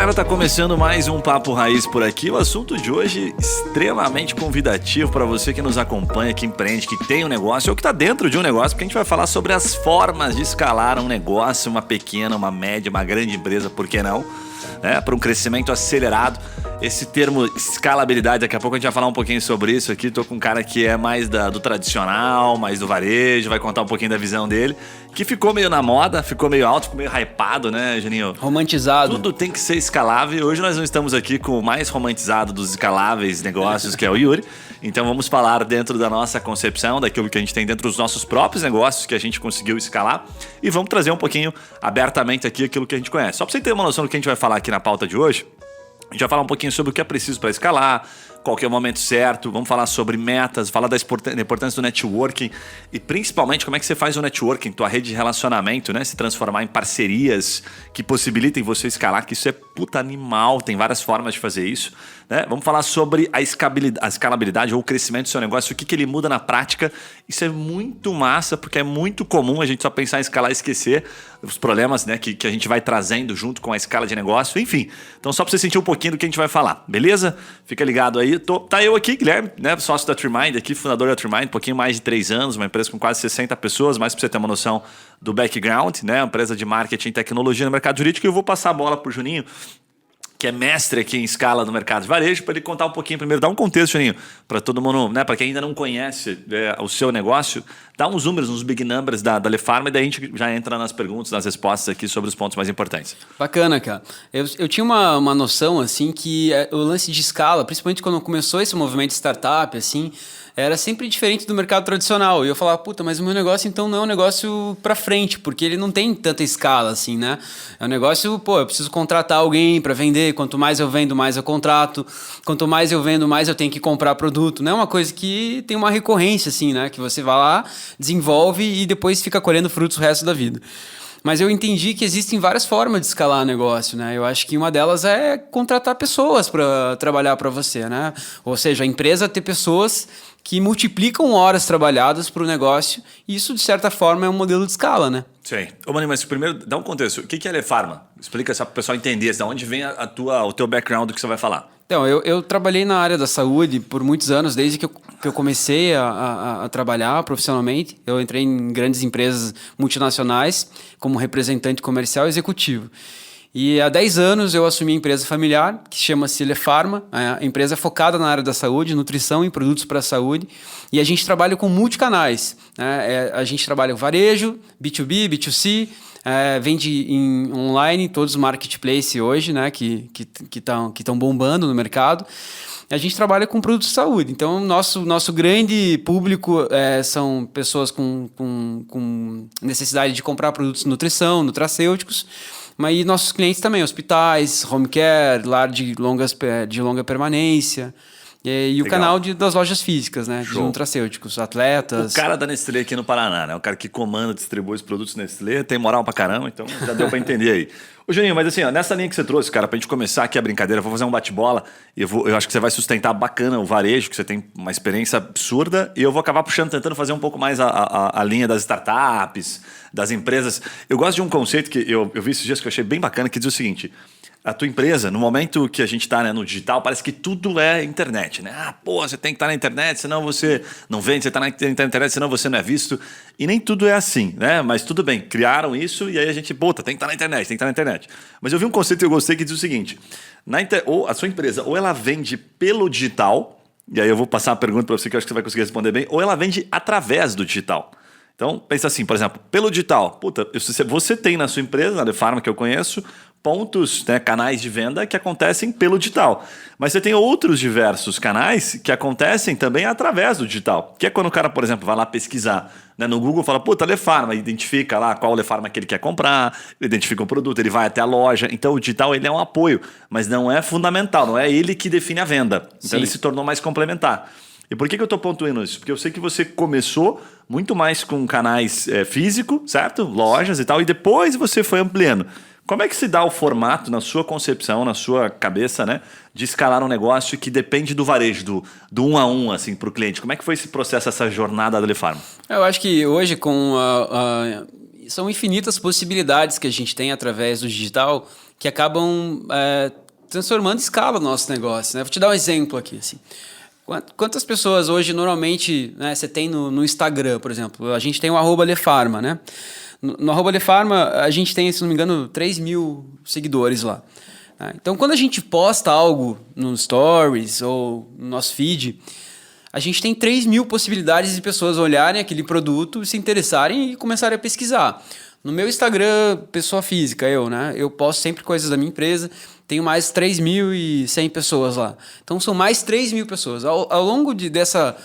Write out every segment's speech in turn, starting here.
galera, tá começando mais um Papo Raiz por aqui. O assunto de hoje extremamente convidativo para você que nos acompanha, que empreende, que tem um negócio ou que tá dentro de um negócio, porque a gente vai falar sobre as formas de escalar um negócio, uma pequena, uma média, uma grande empresa, por que não? Para um crescimento acelerado. Esse termo escalabilidade, daqui a pouco a gente vai falar um pouquinho sobre isso aqui. Tô com um cara que é mais do tradicional, mais do varejo, vai contar um pouquinho da visão dele, que ficou meio na moda, ficou meio alto, ficou meio hypado, né, Juninho? Romantizado. Tudo tem que ser escalável. Hoje nós não estamos aqui com o mais romantizado dos escaláveis negócios, que é o Yuri. Então vamos falar dentro da nossa concepção, daquilo que a gente tem dentro dos nossos próprios negócios que a gente conseguiu escalar, e vamos trazer um pouquinho abertamente aqui aquilo que a gente conhece. Só para você ter uma noção do que a gente vai falar aqui na pauta de hoje, a gente vai falar um pouquinho sobre o que é preciso para escalar, qual que é o momento certo, vamos falar sobre metas, falar da importância do networking e principalmente como é que você faz o networking, tua rede de relacionamento, né? Se transformar em parcerias que possibilitem você escalar, que isso é puta animal, tem várias formas de fazer isso, né? Vamos falar sobre a escalabilidade ou o crescimento do seu negócio, o que ele muda na prática. Isso é muito massa, porque é muito comum a gente só pensar em escalar e esquecer os problemas, né, que a gente vai trazendo junto com a escala de negócio, enfim. Então só para você sentir um pouquinho do que a gente vai falar, beleza? Fica ligado aí. Tá eu aqui, Guilherme, né, sócio da Trimind aqui, fundador da Trimind, um pouquinho mais de 3 anos, uma empresa com quase 60 pessoas, mas para você ter uma noção do background, né, uma empresa de marketing e tecnologia no mercado jurídico. E eu vou passar a bola pro Juninho, que é mestre aqui em escala no mercado de varejo, para ele contar um pouquinho primeiro, dar um contexto, Juninho, para todo mundo, né, para quem ainda não conhece o seu negócio, dá uns números, uns big numbers da Alefarma, e daí a gente já entra nas perguntas, nas respostas aqui sobre os pontos mais importantes. Bacana, cara. Eu tinha uma noção, assim, que o lance de escala, principalmente quando começou esse movimento de startup, assim, era sempre diferente do mercado tradicional. E eu falava, puta, mas o meu negócio então não é um negócio pra frente, porque ele não tem tanta escala, assim, né? É um negócio, eu preciso contratar alguém pra vender, quanto mais eu vendo, mais eu contrato, quanto mais eu vendo, mais eu tenho que comprar produto. Não é uma coisa que tem uma recorrência, assim, né? Que você vai lá, desenvolve e depois fica colhendo frutos o resto da vida. Mas eu entendi que existem várias formas de escalar o negócio, né? Eu acho que uma delas é contratar pessoas para trabalhar para você, né? Ou seja, a empresa ter pessoas que multiplicam horas trabalhadas para o negócio, e isso, de certa forma, é um modelo de escala, né? Sim. Ô, Mani, mas primeiro, dá um contexto. O que é a Alefarma? Explica só para o pessoal entender, de onde vem o teu background do que você vai falar. Então, eu trabalhei na área da saúde por muitos anos, desde que eu comecei a trabalhar profissionalmente. Eu entrei em grandes empresas multinacionais como representante comercial e executivo. E há 10 anos eu assumi a empresa familiar, que chama-se Alefarma, a empresa focada na área da saúde, nutrição e produtos para a saúde. E a gente trabalha com multicanais, né? A gente trabalha com varejo, B2B, B2C, vende online, todos os marketplaces hoje, né, que estão bombando no mercado. A gente trabalha com produtos de saúde. Então, nosso grande público são pessoas com necessidade de comprar produtos de nutrição, nutracêuticos, mas nossos clientes também, hospitais, home care, lar de longa permanência. E o canal das lojas físicas, né? Show. De nutracêuticos, atletas. O cara da Nestlé aqui no Paraná, né? O cara que comanda, distribui os produtos Nestlé, tem moral pra caramba, então já deu pra entender aí. Ô, Juninho, mas assim, ó, nessa linha que você trouxe, cara, pra gente começar aqui a brincadeira, eu vou fazer um bate-bola e eu acho que você vai sustentar bacana o varejo, que você tem uma experiência absurda, e eu vou acabar puxando, tentando fazer um pouco mais a linha das startups, das empresas. Eu gosto de um conceito que eu vi esses dias que eu achei bem bacana, que diz o seguinte: a tua empresa, no momento que a gente está, né, no digital, parece que tudo é internet, né? Você tem que estar na internet, senão você não vende, você está na internet, senão você não é visto. E nem tudo é assim, né? Mas tudo bem, criaram isso e aí a gente, tem que estar na internet, tem que estar na internet. Mas eu vi um conceito que eu gostei que diz o seguinte: ou a sua empresa, ou ela vende pelo digital, e aí eu vou passar uma pergunta para você que eu acho que você vai conseguir responder bem, ou ela vende através do digital. Então, pensa assim, por exemplo, pelo digital. Você tem na sua empresa, na Alefarma que eu conheço, pontos, né, canais de venda que acontecem pelo digital. Mas você tem outros diversos canais que acontecem também através do digital. Que é quando o cara, por exemplo, vai lá pesquisar, né, no Google, fala, Alefarma, identifica lá qual Alefarma que ele quer comprar, ele identifica um produto, ele vai até a loja. Então o digital ele é um apoio, mas não é fundamental, não é ele que define a venda. Então Sim. Ele se tornou mais complementar. E por que eu estou pontuando isso? Porque eu sei que você começou muito mais com canais físico, certo? Lojas e tal, e depois você foi ampliando. Como é que se dá o formato na sua concepção, na sua cabeça, né, de escalar um negócio que depende do varejo, do 1 a 1 assim, para o cliente? Como é que foi esse processo, essa jornada da Alefarma? Eu acho que hoje, com são infinitas possibilidades que a gente tem através do digital que acabam transformando escala o nosso negócio, né? Vou te dar um exemplo aqui, assim. Quantas pessoas hoje, normalmente, né, você tem no Instagram, por exemplo? A gente tem o @lefarma, né? No @lefarma, a gente tem, se não me engano, 3 mil seguidores lá. Então, quando a gente posta algo no Stories ou no nosso feed, a gente tem 3 mil possibilidades de pessoas olharem aquele produto, se interessarem e começarem a pesquisar. No meu Instagram, pessoa física, né? Eu posto sempre coisas da minha empresa, tenho mais 3.100 pessoas lá. Então, são mais 3 mil pessoas. Ao longo dessa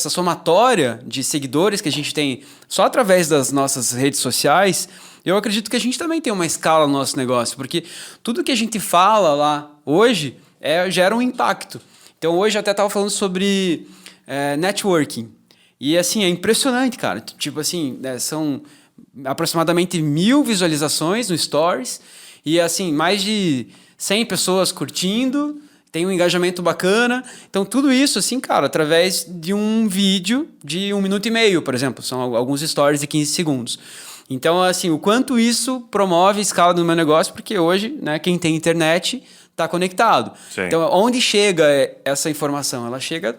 somatória de seguidores que a gente tem só através das nossas redes sociais, eu acredito que a gente também tem uma escala no nosso negócio, porque tudo que a gente fala lá hoje gera um impacto. Então, hoje eu até estava falando sobre networking. E, assim, é impressionante, cara. Tipo assim, são aproximadamente 1.000 visualizações no Stories e, assim, mais de 100 pessoas curtindo, tem um engajamento bacana. Então, tudo isso, assim, cara, através de um vídeo de 1 minuto e meio, por exemplo. São alguns stories de 15 segundos. Então, assim, o quanto isso promove a escala do meu negócio, porque hoje, né, quem tem internet está conectado. Sim. Então, onde chega essa informação? Ela chega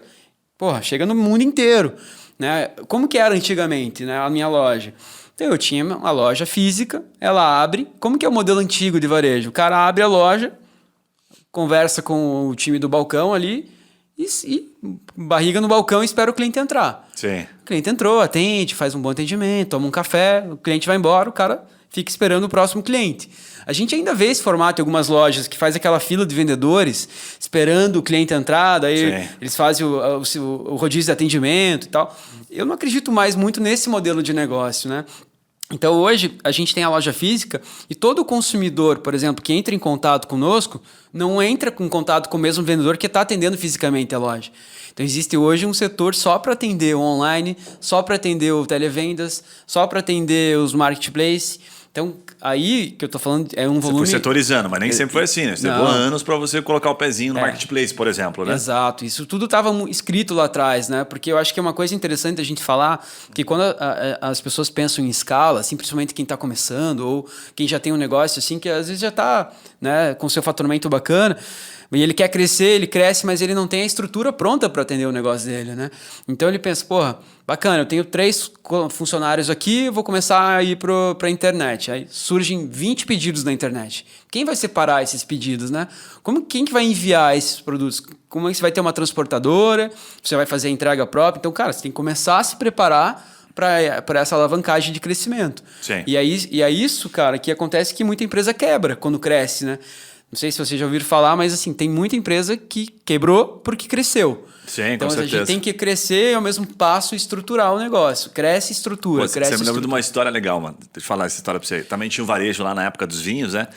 no mundo inteiro, né? Como que era antigamente, né, a minha loja? Então, eu tinha uma loja física, ela abre. Como que é o modelo antigo de varejo? O cara abre a loja, conversa com o time do balcão ali e barriga no balcão e espera o cliente entrar. Sim. O cliente entrou, atende, faz um bom atendimento, toma um café, o cliente vai embora, o cara fica esperando o próximo cliente. A gente ainda vê esse formato em algumas lojas que faz aquela fila de vendedores esperando o cliente entrar, daí eles fazem o rodízio de atendimento e tal. Eu não acredito mais muito nesse modelo de negócio, né? Então, hoje, a gente tem a loja física e todo consumidor, por exemplo, que entra em contato conosco, não entra em contato com o mesmo vendedor que está atendendo fisicamente a loja. Então, existe hoje um setor só para atender o online, só para atender o televendas, só para atender os marketplaces. Então, aí que eu estou falando é um volume... Você foi setorizando, mas nem sempre foi assim, né? Você levou anos para você colocar o pezinho no marketplace, por exemplo, né? Exato. Isso tudo estava escrito lá atrás, né? Porque eu acho que é uma coisa interessante a gente falar que quando as pessoas pensam em escala, assim, principalmente quem está começando ou quem já tem um negócio assim, que às vezes já está, né, com seu faturamento bacana, e ele quer crescer, ele cresce, mas ele não tem a estrutura pronta para atender o negócio dele, né? Então ele pensa, bacana, eu tenho 3 funcionários aqui, vou começar a ir para a internet. Aí surgem 20 pedidos na internet. Quem vai separar esses pedidos, né? Quem que vai enviar esses produtos? Como é que você vai ter uma transportadora? Você vai fazer a entrega própria? Então, cara, você tem que começar a se preparar para essa alavancagem de crescimento. Sim. E é isso, cara, que acontece que muita empresa quebra quando cresce, né? Não sei se vocês já ouviram falar, mas assim, tem muita empresa que quebrou porque cresceu. Sim, então, com certeza. A gente tem que crescer e ao mesmo passo estruturar o negócio. Cresce e estrutura, cresce. Você me lembra de uma história legal, mano. Deixa eu falar essa história pra você. Também tinha um varejo lá na época dos vinhos, né?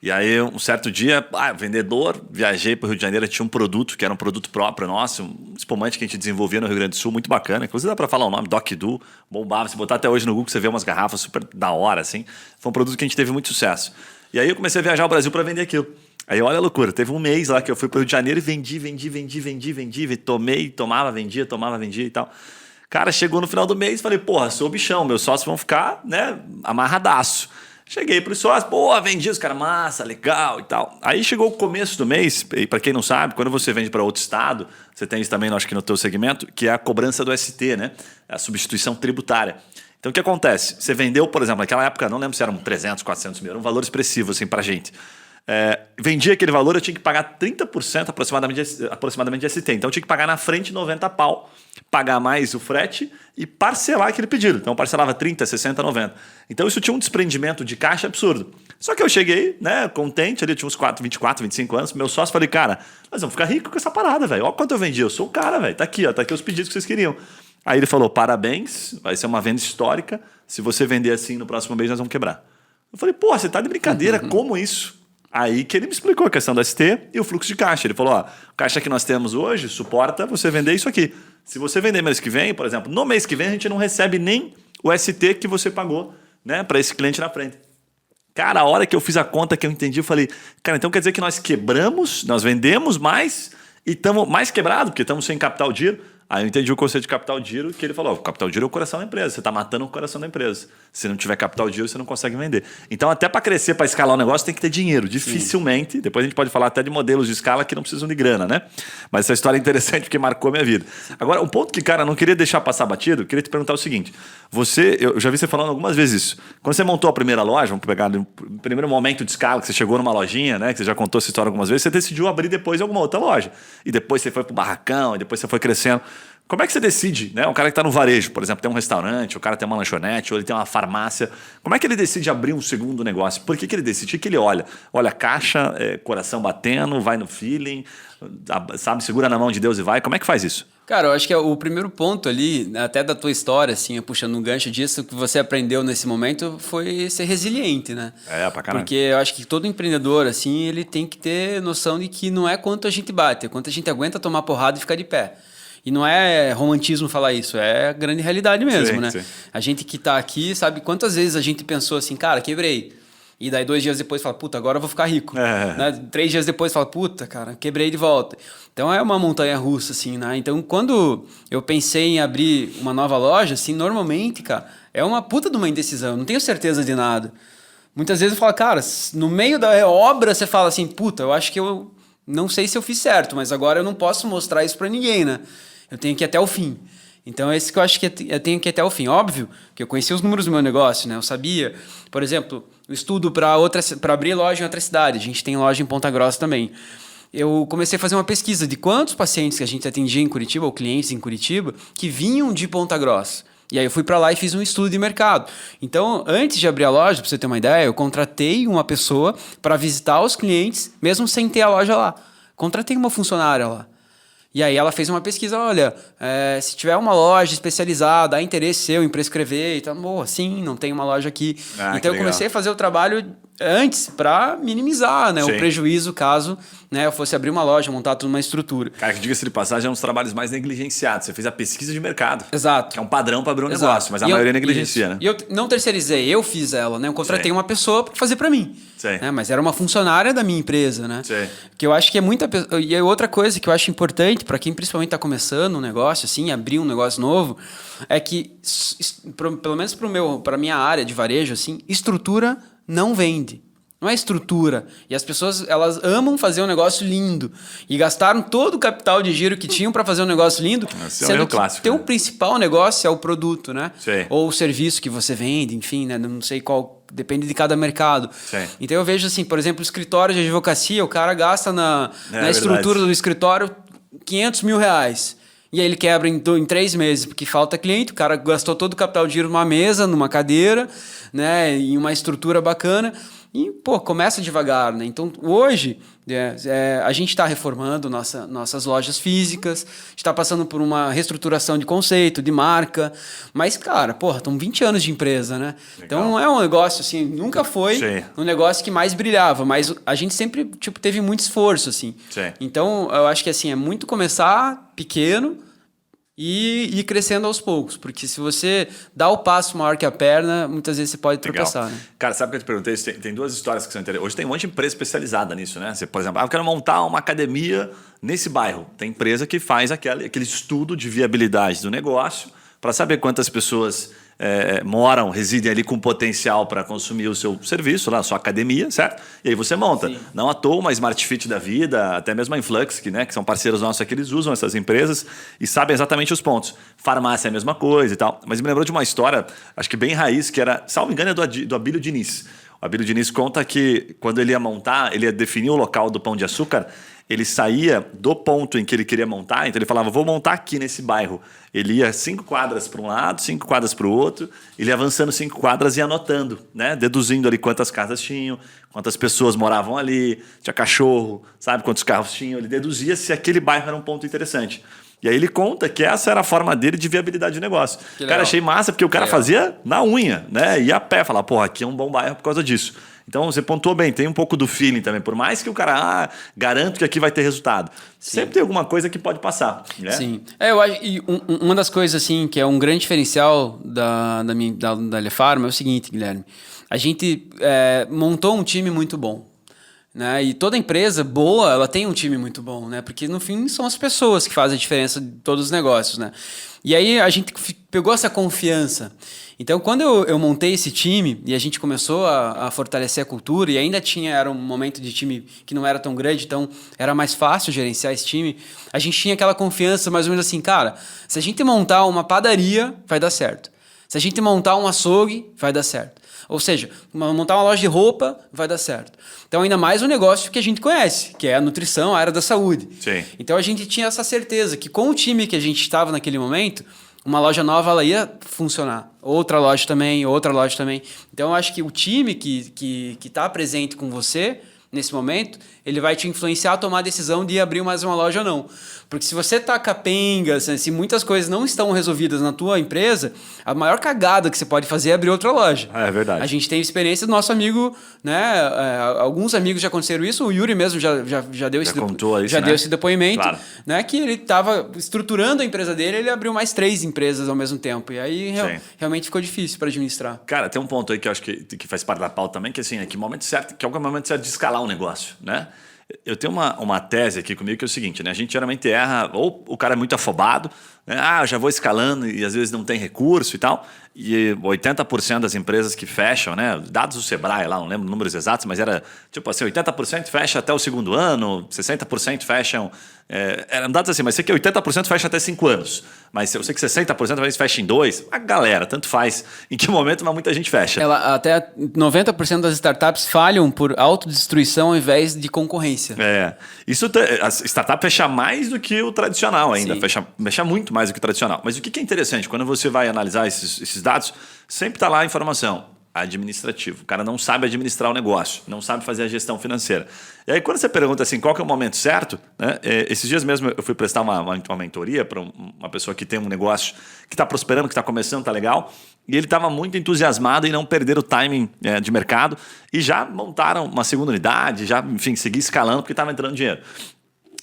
E aí, um certo dia, vendedor, viajei para o Rio de Janeiro, tinha um produto que era um produto próprio nosso, um espumante que a gente desenvolvia no Rio Grande do Sul, muito bacana. Inclusive dá para falar o nome, Doc Du, bombava. Se botar até hoje no Google, você vê umas garrafas super da hora, assim. Foi um produto que a gente teve muito sucesso. E aí eu comecei a viajar ao Brasil para vender aquilo. Aí olha a loucura, teve um mês lá que eu fui para o Rio de Janeiro e vendi, tomava, vendia e tal. Cara, chegou no final do mês, falei, sou bichão, meus sócios vão ficar, né, amarradaço. Cheguei para os sócios, vendi, os caras, massa, legal e tal. Aí chegou o começo do mês, e para quem não sabe, quando você vende para outro estado, você tem isso também, acho que no teu segmento, que é a cobrança do ST, né, a substituição tributária. Então o que acontece? Você vendeu, por exemplo, naquela época, não lembro se eram 300, 400 mil, era um valor expressivo assim pra gente. Vendia aquele valor, eu tinha que pagar 30% aproximadamente de ST. Então eu tinha que pagar na frente 90 pau, pagar mais o frete e parcelar aquele pedido. Então eu parcelava 30, 60, 90. Então isso tinha um desprendimento de caixa absurdo. Só que eu cheguei, né, contente, ali eu tinha uns 24, 25 anos, meu sócio, falei, cara, nós vamos ficar ricos com essa parada, velho. Olha quanto eu vendi, eu sou o cara, velho. Tá aqui os pedidos que vocês queriam. Aí ele falou, parabéns, vai ser uma venda histórica. Se você vender assim no próximo mês, nós vamos quebrar. Eu falei, você tá de brincadeira, como isso? Aí que ele me explicou a questão do ST e o fluxo de caixa. Ele falou, o caixa que nós temos hoje suporta você vender isso aqui. Se você vender mês que vem, por exemplo, no mês que vem a gente não recebe nem o ST que você pagou, né, para esse cliente na frente. Cara, a hora que eu fiz a conta que eu entendi, eu falei, cara, então quer dizer que nós quebramos, nós vendemos mais e estamos mais quebrados, porque estamos sem capital de giro. Aí eu entendi o conceito de capital de giro, que ele falou, o capital de giro é o coração da empresa, você está matando o coração da empresa. Se não tiver capital de giro, você não consegue vender. Então, até para crescer, para escalar o negócio, tem que ter dinheiro. Dificilmente, depois a gente pode falar até de modelos de escala que não precisam de grana, né? Mas essa história é interessante porque marcou a minha vida. Agora, um ponto que, cara, eu não queria deixar passar batido, eu queria te perguntar o seguinte. Eu já vi você falando algumas vezes isso. Quando você montou a primeira loja, vamos pegar no primeiro momento de escala, que você chegou numa lojinha, né? Que você já contou essa história algumas vezes, você decidiu abrir depois alguma outra loja. E depois você foi pro barracão, e depois você foi crescendo. Como é que você decide, né? Um cara que está no varejo, por exemplo, tem um restaurante, o cara tem uma lanchonete, ou ele tem uma farmácia. Como é que ele decide abrir um segundo negócio? Por que ele decide? O que ele olha? Olha, caixa, coração batendo, vai no feeling, sabe, segura na mão de Deus e vai. Como é que faz isso? Cara, eu acho que o primeiro ponto ali, até da tua história, assim, puxando um gancho disso, que você aprendeu nesse momento foi ser resiliente, né? Pra caramba. Porque eu acho que todo empreendedor, assim, ele tem que ter noção de que não é quanto a gente bate, é quanto a gente aguenta tomar porrada e ficar de pé. E não é romantismo falar isso, é a grande realidade mesmo, sim, né? Sim. A gente que tá aqui sabe quantas vezes a gente pensou assim, cara, quebrei. E daí 2 dias depois fala, puta, agora eu vou ficar rico. Né? 3 dias depois fala, puta, cara, quebrei de volta. Então é uma montanha russa, assim, né? Então quando eu pensei em abrir uma nova loja, assim, normalmente, cara, é uma puta de uma indecisão, eu não tenho certeza de nada. Muitas vezes eu falo, cara, no meio da obra você fala assim, puta, eu acho que eu não sei se eu fiz certo, mas agora eu não posso mostrar isso pra ninguém, né? Eu tenho que ir até o fim. Então, é esse que eu acho que eu tenho que ir até o fim. Óbvio que eu conhecia os números do meu negócio, né? Eu sabia, por exemplo, o estudo para abrir loja em outra cidade. A gente tem loja em Ponta Grossa também. Eu comecei a fazer uma pesquisa de quantos pacientes que a gente atendia em Curitiba, ou clientes em Curitiba, que vinham de Ponta Grossa. E aí eu fui para lá e fiz um estudo de mercado. Então, antes de abrir a loja, para você ter uma ideia, eu contratei uma pessoa para visitar os clientes, mesmo sem ter a loja lá. Contratei uma funcionária lá. E aí ela fez uma pesquisa, olha, se tiver uma loja especializada, há interesse seu em prescrever e tal, boa, sim, não tem uma loja aqui. Então eu comecei a fazer o trabalho antes para minimizar, né, o prejuízo caso, né, eu fosse abrir uma loja, montar toda uma estrutura. Cara, que diga-se de passagem, é um dos trabalhos mais negligenciados. Você fez a pesquisa de mercado. Exato. Que é um padrão para abrir um negócio, mas a maioria negligencia, né? E eu não terceirizei, eu fiz ela, né? Eu contratei uma pessoa para fazer para mim. Né? Mas era uma funcionária da minha empresa, né? Que eu acho que é muita... E é outra coisa que eu acho importante para quem principalmente está começando um negócio, assim, abrir um negócio novo, é que, pelo menos para minha área de varejo, assim, estrutura não vende. Não é estrutura. E as pessoas, elas amam fazer um negócio lindo. E gastaram todo o capital de giro que tinham para fazer um negócio lindo. Esse é o clássico. Teu principal negócio é o produto, né? Ou o serviço que você vende, enfim, né? Não sei qual... Depende de cada mercado. Então eu vejo assim, por exemplo, o escritório de advocacia, o cara gasta na estrutura do escritório R$500 mil. E aí ele quebra em 3 meses, porque falta cliente, o cara gastou todo o capital de giro numa mesa, numa cadeira, né? Em uma estrutura bacana. E, pô, começa devagar, né? Então, hoje, a gente está reformando nossas lojas físicas, está passando por uma reestruturação de conceito, de marca, mas, cara, porra, estão 20 anos de empresa, né? Legal. Então, não é um negócio, assim, nunca foi um negócio que mais brilhava, mas a gente sempre, tipo, teve muito esforço, assim. Então, eu acho que, assim, é muito começar pequeno, e ir crescendo aos poucos, porque se você dá o passo maior que a perna, muitas vezes você pode tropeçar. Né? Cara, sabe o que eu te perguntei? Tem 2 histórias que são interessantes. Hoje tem um monte de empresa especializada nisso, né? Você, por exemplo, eu quero montar uma academia nesse bairro. Tem empresa que faz aquele estudo de viabilidade do negócio para saber quantas pessoas moram, residem ali com potencial para consumir o seu serviço, lá, a sua academia, certo? E aí você monta. Não à toa, uma Smart Fit da vida, até mesmo a Influx, que são parceiros nossos aqui, eles usam essas empresas e sabem exatamente os pontos. Farmácia é a mesma coisa e tal. Mas me lembrou de uma história, acho que bem raiz, que era, salvo engano, é do Abílio Diniz. O Abílio Diniz conta que quando ele ia montar, ele ia definir o local do Pão de Açúcar, ele saía do ponto em que ele queria montar, então ele falava, vou montar aqui nesse bairro. Ele ia 5 quadras para um lado, 5 quadras para o outro, ele ia avançando 5 quadras e anotando, né? Deduzindo ali quantas casas tinham, quantas pessoas moravam ali, tinha cachorro, sabe quantos carros tinham. Ele deduzia se aquele bairro era um ponto interessante. E aí ele conta que essa era a forma dele de viabilidade de negócio. Cara, achei massa, porque o cara fazia na unha, né? Ia a pé, falava, porra, aqui é um bom bairro por causa disso. Então, você pontuou bem, tem um pouco do feeling também. Por mais que o cara, garanto que aqui vai ter resultado. Sempre tem alguma coisa que pode passar. Né? Sim. Eu acho, e uma das coisas, assim, que é um grande diferencial da Lefarma é o seguinte, Guilherme. A gente montou um time muito bom. né? E toda empresa boa, ela tem um time muito bom, né? Porque no fim são as pessoas que fazem a diferença de todos os negócios, né? E aí a gente pegou essa confiança. Então, quando eu montei esse time e a gente começou a fortalecer a cultura, e ainda era um momento de time que não era tão grande, então era mais fácil gerenciar esse time, a gente tinha aquela confiança mais ou menos assim, cara, se a gente montar uma padaria, vai dar certo. Se a gente montar um açougue, vai dar certo. Ou seja, montar uma loja de roupa, vai dar certo. Então, ainda mais um negócio que a gente conhece, que é a nutrição, a área da saúde. Sim. Então, a gente tinha essa certeza que com o time que a gente estava naquele momento, uma loja nova ela ia funcionar. Outra loja também, outra loja também. Então, eu acho que o time que está presente com você nesse momento, ele vai te influenciar a tomar a decisão de abrir mais uma loja ou não. Porque se você tá capenga, se muitas coisas não estão resolvidas na tua empresa, a maior cagada que você pode fazer é abrir outra loja. É verdade. A gente tem experiência do nosso amigo, né? Alguns amigos já aconteceram isso, o Yuri mesmo já deu deu esse depoimento, claro. né? Que ele estava estruturando a empresa dele, ele abriu mais 3 empresas ao mesmo tempo. E aí realmente ficou difícil para administrar. Cara, tem um ponto aí que eu acho que faz parte da pauta também, que assim, é que momento certo, que é o momento certo de escalar um negócio, né? Eu tenho uma tese aqui comigo que é o seguinte, né? A gente geralmente erra, ou o cara é muito afobado, né? Eu já vou escalando e às vezes não tem recurso e tal. E 80% das empresas que fecham, né? Dados do Sebrae lá, não lembro números exatos, mas era tipo assim, 80% fecha até o segundo ano, 60% fecham. Eram dados assim, mas sei que 80% fecha até 5 anos. Mas eu sei que 60% talvez fecha em 2. A galera, tanto faz em que momento, mas muita gente fecha. Até 90% das startups falham por autodestruição ao invés de concorrência. A startup fecha mais do que o tradicional ainda. Fecha muito mais do que o tradicional. Mas o que é interessante, quando você vai analisar esses dados, sempre está lá a informação. Administrativo. O cara não sabe administrar o negócio, não sabe fazer a gestão financeira. E aí, quando você pergunta assim, qual que é o momento certo, né? Esses dias mesmo eu fui prestar uma mentoria para uma pessoa que tem um negócio que está prosperando, que está começando, está legal, e ele estava muito entusiasmado em não perder o timing de mercado e já montaram uma segunda unidade, já, enfim, seguir escalando porque estava entrando dinheiro.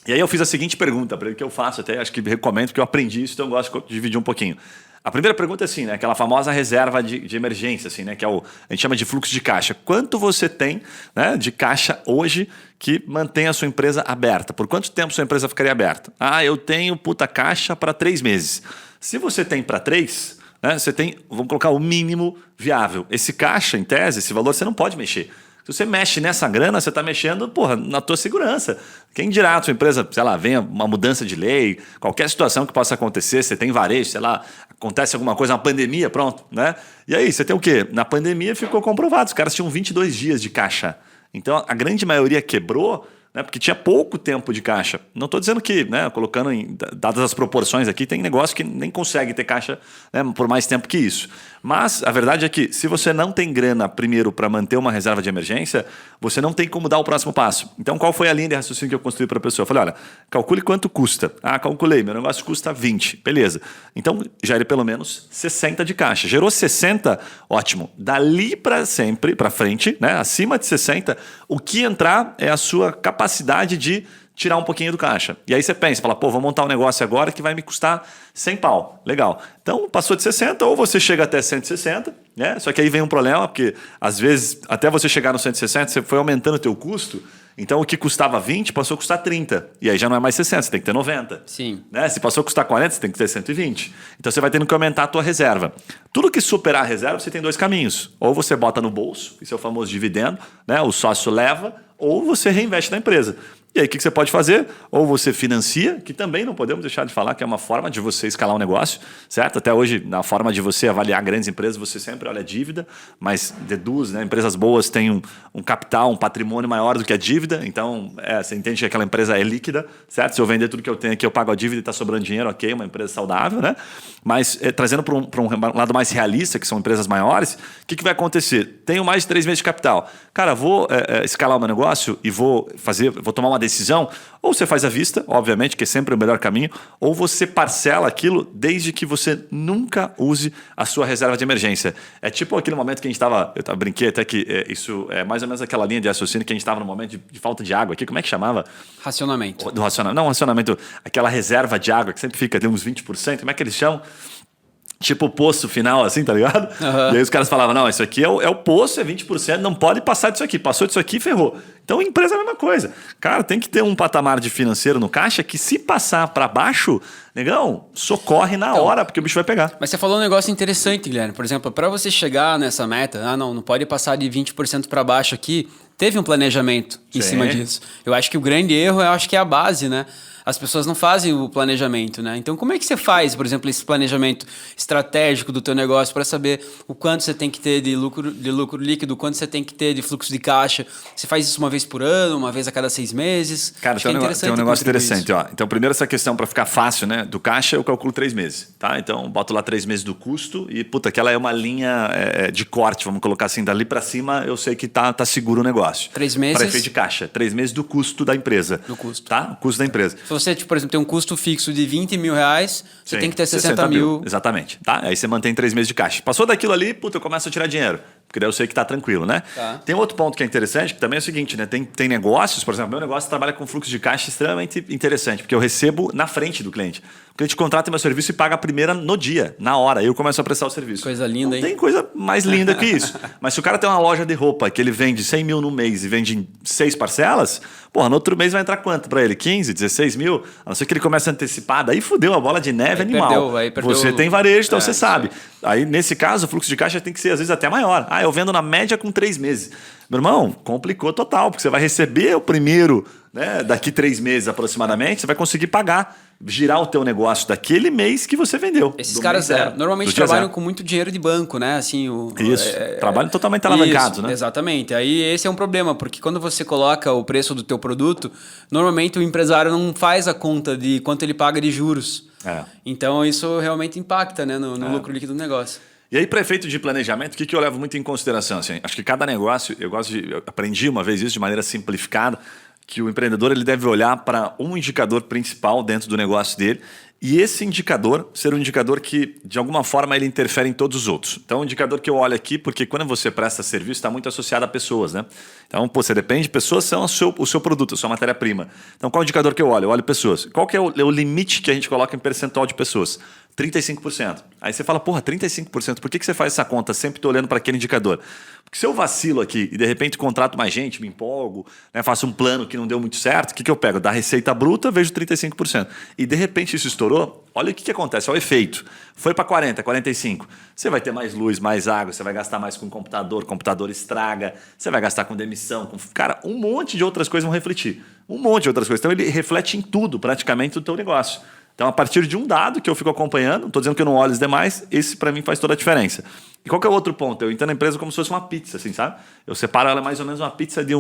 E aí eu fiz a seguinte pergunta para ele, que eu faço até, acho que recomendo, porque eu aprendi isso, então eu gosto de dividir um pouquinho. A primeira pergunta é assim, né? Aquela famosa reserva de emergência, assim, né? Que a gente chama de fluxo de caixa. Quanto você tem, né, de caixa hoje que mantém a sua empresa aberta? Por quanto tempo sua empresa ficaria aberta? Eu tenho caixa para 3 meses. Se você tem para 3, né, você tem, vamos colocar o mínimo viável. Esse caixa, em tese, esse valor, você não pode mexer. Se você mexe nessa grana, você está mexendo, na tua segurança. Quem dirá a tua empresa, sei lá, venha uma mudança de lei, qualquer situação que possa acontecer, você tem varejo, sei lá, acontece alguma coisa, uma pandemia, pronto, né? E aí, você tem o quê? Na pandemia ficou comprovado, os caras tinham 22 dias de caixa. Então, a grande maioria quebrou, né, porque tinha pouco tempo de caixa. Não estou dizendo que, né, colocando dadas as proporções aqui, tem negócio que nem consegue ter caixa, né, por mais tempo que isso. Mas a verdade é que se você não tem grana primeiro para manter uma reserva de emergência, você não tem como dar o próximo passo. Então, qual foi a linha de raciocínio que eu construí para a pessoa? Eu falei, olha, calcule quanto custa. Calculei, meu negócio custa 20. Beleza. Então, gere pelo menos 60 de caixa. Gerou 60, ótimo. Dali para sempre, para frente, né, acima de 60, o que entrar é a sua capacidade de tirar um pouquinho do caixa. E aí você pensa, fala, vou montar um negócio agora que vai me custar 100 pau. Legal. Então, passou de 60, ou você chega até 160, né? Só que aí vem um problema, porque às vezes, até você chegar no 160, você foi aumentando o teu custo, então o que custava 20 passou a custar 30. E aí já não é mais 60, você tem que ter 90. Sim. Né? Se passou a custar 40, você tem que ter 120. Então você vai tendo que aumentar a tua reserva. Tudo que superar a reserva, você tem 2 caminhos. Ou você bota no bolso, isso é o famoso dividendo, né? O sócio leva, ou você reinveste na empresa. E aí, o que você pode fazer? Ou você financia, que também não podemos deixar de falar que é uma forma de você escalar um negócio, certo? Até hoje, na forma de você avaliar grandes empresas, você sempre olha a dívida, mas deduz, né? Empresas boas têm um capital, um patrimônio maior do que a dívida, então você entende que aquela empresa é líquida, certo? Se eu vender tudo que eu tenho aqui, eu pago a dívida e está sobrando dinheiro, ok, uma empresa saudável, né? Mas trazendo para um lado mais realista, que são empresas maiores, o que vai acontecer? Tenho mais de 3 meses de capital. Cara, vou escalar o meu negócio e vou tomar uma decisão, ou você faz à vista, obviamente, que é sempre o melhor caminho, ou você parcela aquilo desde que você nunca use a sua reserva de emergência. É tipo aquele momento que a gente estava, brinquei até que isso é mais ou menos aquela linha de raciocínio que a gente estava no momento de falta de água aqui, como é que chamava? Racionamento. Do racionamento. Não, racionamento, aquela reserva de água que sempre fica de uns 20%, como é que eles chamam? tipo o poço final, assim, tá ligado? Aham. E aí os caras falavam, não, isso aqui é o poço, é 20%, não pode passar disso aqui. Passou disso aqui, ferrou. Então, empresa é a mesma coisa. Cara, tem que ter um patamar de financeiro no caixa que se passar para baixo, negão, socorre na hora, porque o bicho vai pegar. Mas você falou um negócio interessante, Guilherme. Por exemplo, para você chegar nessa meta, não pode passar de 20% para baixo aqui, teve um planejamento em Sim. cima disso. Eu acho que o grande erro, eu acho que é a base, né? As pessoas não fazem o planejamento, né? Então, como é que você faz, por exemplo, esse planejamento estratégico do teu negócio para saber o quanto você tem que ter de lucro líquido, o quanto você tem que ter de fluxo de caixa? Você faz isso uma vez por ano, uma vez a cada 6 meses? Cara, Acho tem que um negócio contribuir interessante, ó. Então, primeiro essa questão para ficar fácil, né? Do caixa, eu calculo 3 meses, tá? Então, boto lá 3 meses do custo e, puta, aquela é uma linha de corte, vamos colocar assim, dali para cima, eu sei que tá seguro o negócio. 3 meses? Para efeito de caixa. 3 meses do custo da empresa. Do custo. Tá? O custo da empresa. Se você, tipo, por exemplo, tem um custo fixo de 20 mil reais, você Sim, tem que ter 60 mil. Exatamente. Tá? Aí você mantém 3 meses de caixa. Passou daquilo ali, puta, eu começo a tirar dinheiro. Porque daí eu sei que tá tranquilo, né? Tá. Tem outro ponto que é interessante, que também é o seguinte, né? Tem negócios, por exemplo, meu negócio trabalha com fluxo de caixa extremamente interessante, porque eu recebo na frente do cliente. O cliente contrata meu serviço e paga a primeira no dia, na hora. Aí eu começo a prestar o serviço. Coisa linda, hein? Não tem coisa mais linda que isso. Mas se o cara tem uma loja de roupa que ele vende 100 mil no mês e vende em 6 parcelas, porra, no outro mês vai entrar quanto para ele? 15, 16 mil? A não ser que ele comece antecipado. Aí fudeu, a bola de neve Aí animal. perdeu Você tem varejo, então você isso sabe. Aí, nesse caso, o fluxo de caixa tem que ser, às vezes, até maior. Eu vendo na média com 3 meses. Meu irmão, complicou total, porque você vai receber o primeiro, né, daqui 3 meses aproximadamente, você vai conseguir pagar, girar o teu negócio daquele mês que você vendeu. Esses do caras mês zero, normalmente do dia trabalham zero. com muito dinheiro de banco, né? Assim, Isso, trabalham totalmente alavancados, né? Exatamente. Aí esse é um problema, porque quando você coloca o preço do teu produto, normalmente o empresário não faz a conta de quanto ele paga de juros. É. Então isso realmente impacta, né, no lucro líquido do negócio. E aí, para efeito de planejamento, o que eu levo muito em consideração? Assim, acho que cada negócio, eu aprendi uma vez isso de maneira simplificada, que o empreendedor ele deve olhar para um indicador principal dentro do negócio dele e esse indicador ser um indicador que, de alguma forma, ele interfere em todos os outros. Então, o indicador que eu olho aqui, porque quando você presta serviço, está muito associado a pessoas, né? Então, você depende, pessoas são o seu produto, a sua matéria-prima. Então, qual é o indicador que eu olho? Eu olho pessoas. Qual que é o limite que a gente coloca em percentual de pessoas? 35%. Aí você fala, porra, 35%, por que você faz essa conta? Sempre estou olhando para aquele indicador. Porque se eu vacilo aqui e de repente contrato mais gente, me empolgo, né, faço um plano que não deu muito certo, o que eu pego? Da receita bruta, vejo 35%. E de repente isso estourou, olha o que acontece, olha o efeito. Foi para 40%, 45%. Você vai ter mais luz, mais água, você vai gastar mais com computador estraga, você vai gastar com demissão, cara, um monte de outras coisas vão refletir. Um monte de outras coisas. Então ele reflete em tudo, praticamente, do teu negócio. Então, a partir de um dado que eu fico acompanhando, não estou dizendo que eu não olho os demais, esse para mim faz toda a diferença. E qual que é o outro ponto? Eu entendo a empresa como se fosse uma pizza, assim, sabe? Eu separo ela mais ou menos uma pizza de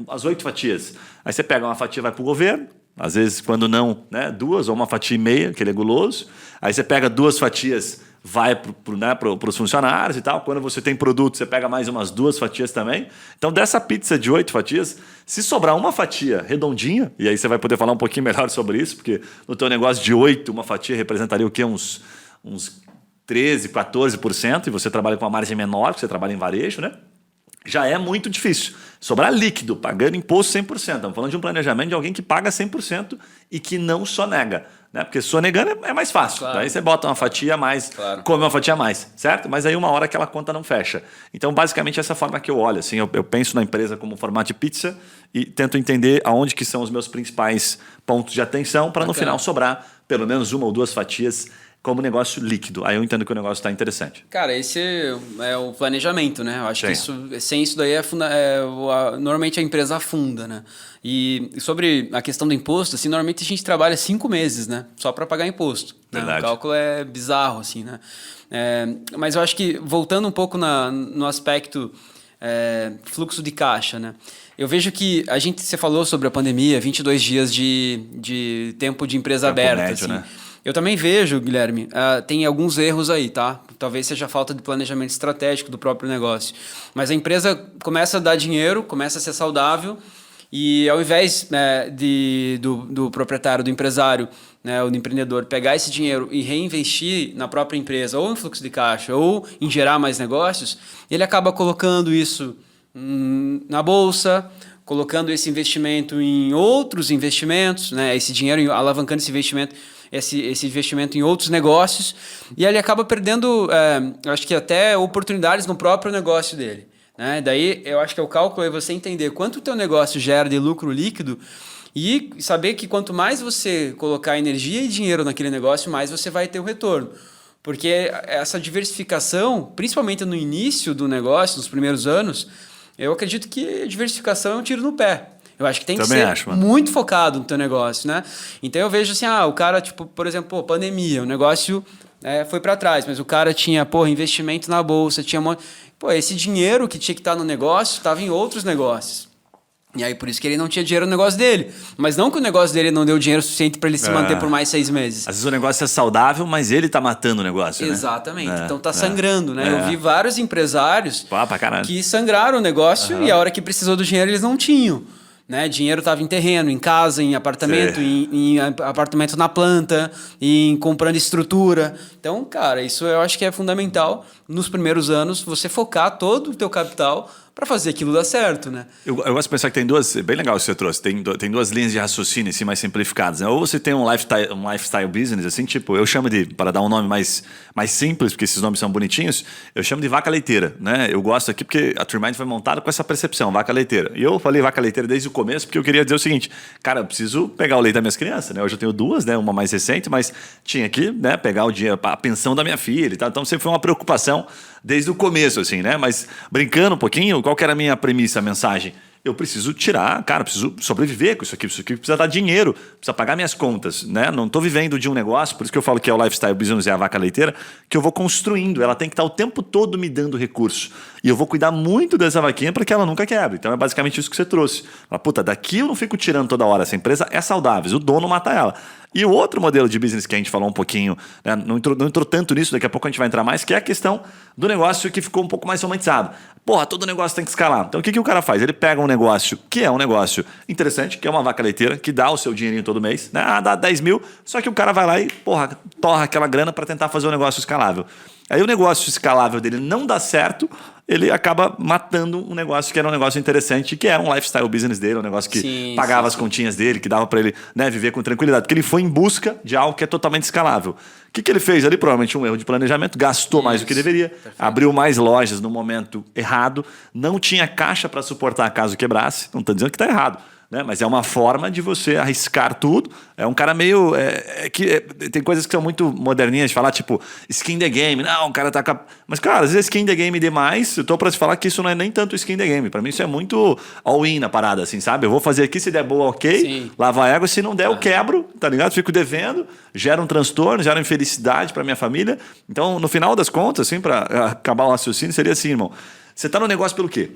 as 8 fatias. Aí você pega uma fatia e vai para o governo, às vezes, quando não, né, 2 ou uma fatia e meia, que ele é guloso. Aí você pega 2 fatias, vai para os funcionários e tal. Quando você tem produto, você pega mais umas 2 fatias também. Então, dessa pizza de 8 fatias, se sobrar uma fatia redondinha, e aí você vai poder falar um pouquinho melhor sobre isso, porque no teu negócio de 8, uma fatia representaria o quê? Uns 13%, 14%, e você trabalha com uma margem menor, porque você trabalha em varejo, né? Já é muito difícil. Sobrar líquido, pagando imposto 100%. Estamos falando de um planejamento de alguém que paga 100% e que não sonega. Né? Porque sonegando é mais fácil. Claro. Aí você bota uma fatia a mais, Claro. come uma fatia a mais, certo? Mas aí uma hora aquela conta não fecha. Então, basicamente, essa forma que eu olho. Assim, eu penso na empresa como formato de pizza e tento entender aonde que são os meus principais pontos de atenção para no final sobrar pelo menos 1 ou 2 fatias como negócio líquido. Aí eu entendo que o negócio está interessante. Cara, esse é o planejamento, né? Eu acho que sem isso daí normalmente a empresa afunda, né? E sobre a questão do imposto, assim, normalmente a gente trabalha 5 meses, né? Só para pagar imposto. Né? O cálculo é bizarro, assim, né? Mas eu acho que, voltando um pouco no aspecto fluxo de caixa, né? Eu vejo que você falou sobre a pandemia, 22 dias de tempo de empresa aberta, médio, assim. né? Eu também vejo, Guilherme, tem alguns erros aí, tá? Talvez seja falta de planejamento estratégico do próprio negócio. Mas a empresa começa a dar dinheiro, começa a ser saudável e ao invés do proprietário, do empresário, né, ou do empreendedor pegar esse dinheiro e reinvestir na própria empresa ou em fluxo de caixa ou em gerar mais negócios, ele acaba colocando isso na bolsa, colocando esse investimento em outros investimentos, né? Esse dinheiro, alavancando esse investimento esse investimento em outros negócios e ele acaba perdendo, eu acho que até oportunidades no próprio negócio dele. Né? Daí, eu acho que o cálculo é você entender quanto o teu negócio gera de lucro líquido e saber que quanto mais você colocar energia e dinheiro naquele negócio, mais você vai ter o retorno. Porque essa diversificação, principalmente no início do negócio, nos primeiros anos, eu acredito que a diversificação é um tiro no pé. Eu acho que tem que ser muito focado no teu negócio, né? Então eu vejo assim, o cara, tipo, por exemplo, pandemia, o negócio foi para trás, mas o cara tinha, investimento na bolsa, tinha esse dinheiro que tinha que estar no negócio estava em outros negócios. E aí, por isso que ele não tinha dinheiro no negócio dele. Mas não que o negócio dele não deu dinheiro suficiente para ele se manter por mais 6 meses. Às vezes o negócio é saudável, mas ele tá matando o negócio, Exatamente. Né? Então tá sangrando, né? Eu vi vários empresários que sangraram o negócio e a hora que precisou do dinheiro eles não tinham. Né? Dinheiro estava em terreno, em casa, em apartamento, em apartamento na planta, em comprando estrutura. Então, cara, isso eu acho que é fundamental nos primeiros anos, você focar todo o teu capital para fazer aquilo dar certo, né? Eu gosto de pensar que tem duas... Bem legal isso que você trouxe. Tem duas linhas de raciocínio assim, mais simplificadas. Né? Ou você tem um lifestyle business, assim, tipo... Eu chamo de... Para dar um nome mais simples, porque esses nomes são bonitinhos, eu chamo de vaca leiteira. Né? Eu gosto aqui porque a TreeMind foi montada com essa percepção, vaca leiteira. E eu falei vaca leiteira desde o começo porque eu queria dizer o seguinte... Cara, eu preciso pegar o leite das minhas crianças. Né? Hoje eu tenho 2, né? Uma mais recente, mas tinha que, né, pegar o dinheiro, a pensão da minha filha e tal. Então sempre foi uma preocupação desde o começo, assim, né? Mas brincando um pouquinho, qual que era a minha premissa, a mensagem? Eu preciso tirar, cara, preciso sobreviver com isso aqui precisa dar dinheiro, precisa pagar minhas contas, né? Não estou vivendo de um negócio, por isso que eu falo que é o lifestyle business, é a vaca leiteira, que eu vou construindo, ela tem que estar o tempo todo me dando recurso. E eu vou cuidar muito dessa vaquinha para que ela nunca quebre. Então é basicamente isso que você trouxe. Fala, puta, daqui eu não fico tirando toda hora, essa empresa é saudável, o dono mata ela. E o outro modelo de business que a gente falou um pouquinho, né, não entrou tanto nisso, daqui a pouco a gente vai entrar mais, que é a questão do negócio que ficou um pouco mais romantizado. Porra, todo negócio tem que escalar. Então o que o cara faz? Ele pega um negócio que é um negócio interessante, que é uma vaca leiteira, que dá o seu dinheirinho todo mês, né? Dá 10 mil, só que o cara vai lá e, torra aquela grana para tentar fazer um negócio escalável. Aí o negócio escalável dele não dá certo, ele acaba matando um negócio que era um negócio interessante, que era um lifestyle business dele, um negócio que pagava as continhas dele, que dava para ele, né, viver com tranquilidade. Porque ele foi em busca de algo que é totalmente escalável. O que ele fez ali? Provavelmente um erro de planejamento, gastou mais do que deveria, abriu mais lojas no momento errado, não tinha caixa para suportar caso quebrasse. Não estou dizendo que está errado. Né? Mas é uma forma de você arriscar tudo. É um cara meio... tem coisas que são muito moderninhas de falar, tipo, skin the game. Não, o cara tá... Mas, cara, às vezes skin the game demais, eu tô pra te falar que isso não é nem tanto skin the game. Pra mim isso é muito all-in na parada, assim, sabe? Eu vou fazer aqui, se der boa, ok. Lava a égua, se não der, eu quebro, tá ligado? Fico devendo, gera um transtorno, gera infelicidade pra minha família. Então, no final das contas, assim, pra acabar o raciocínio, seria assim, irmão. Você tá no negócio pelo quê?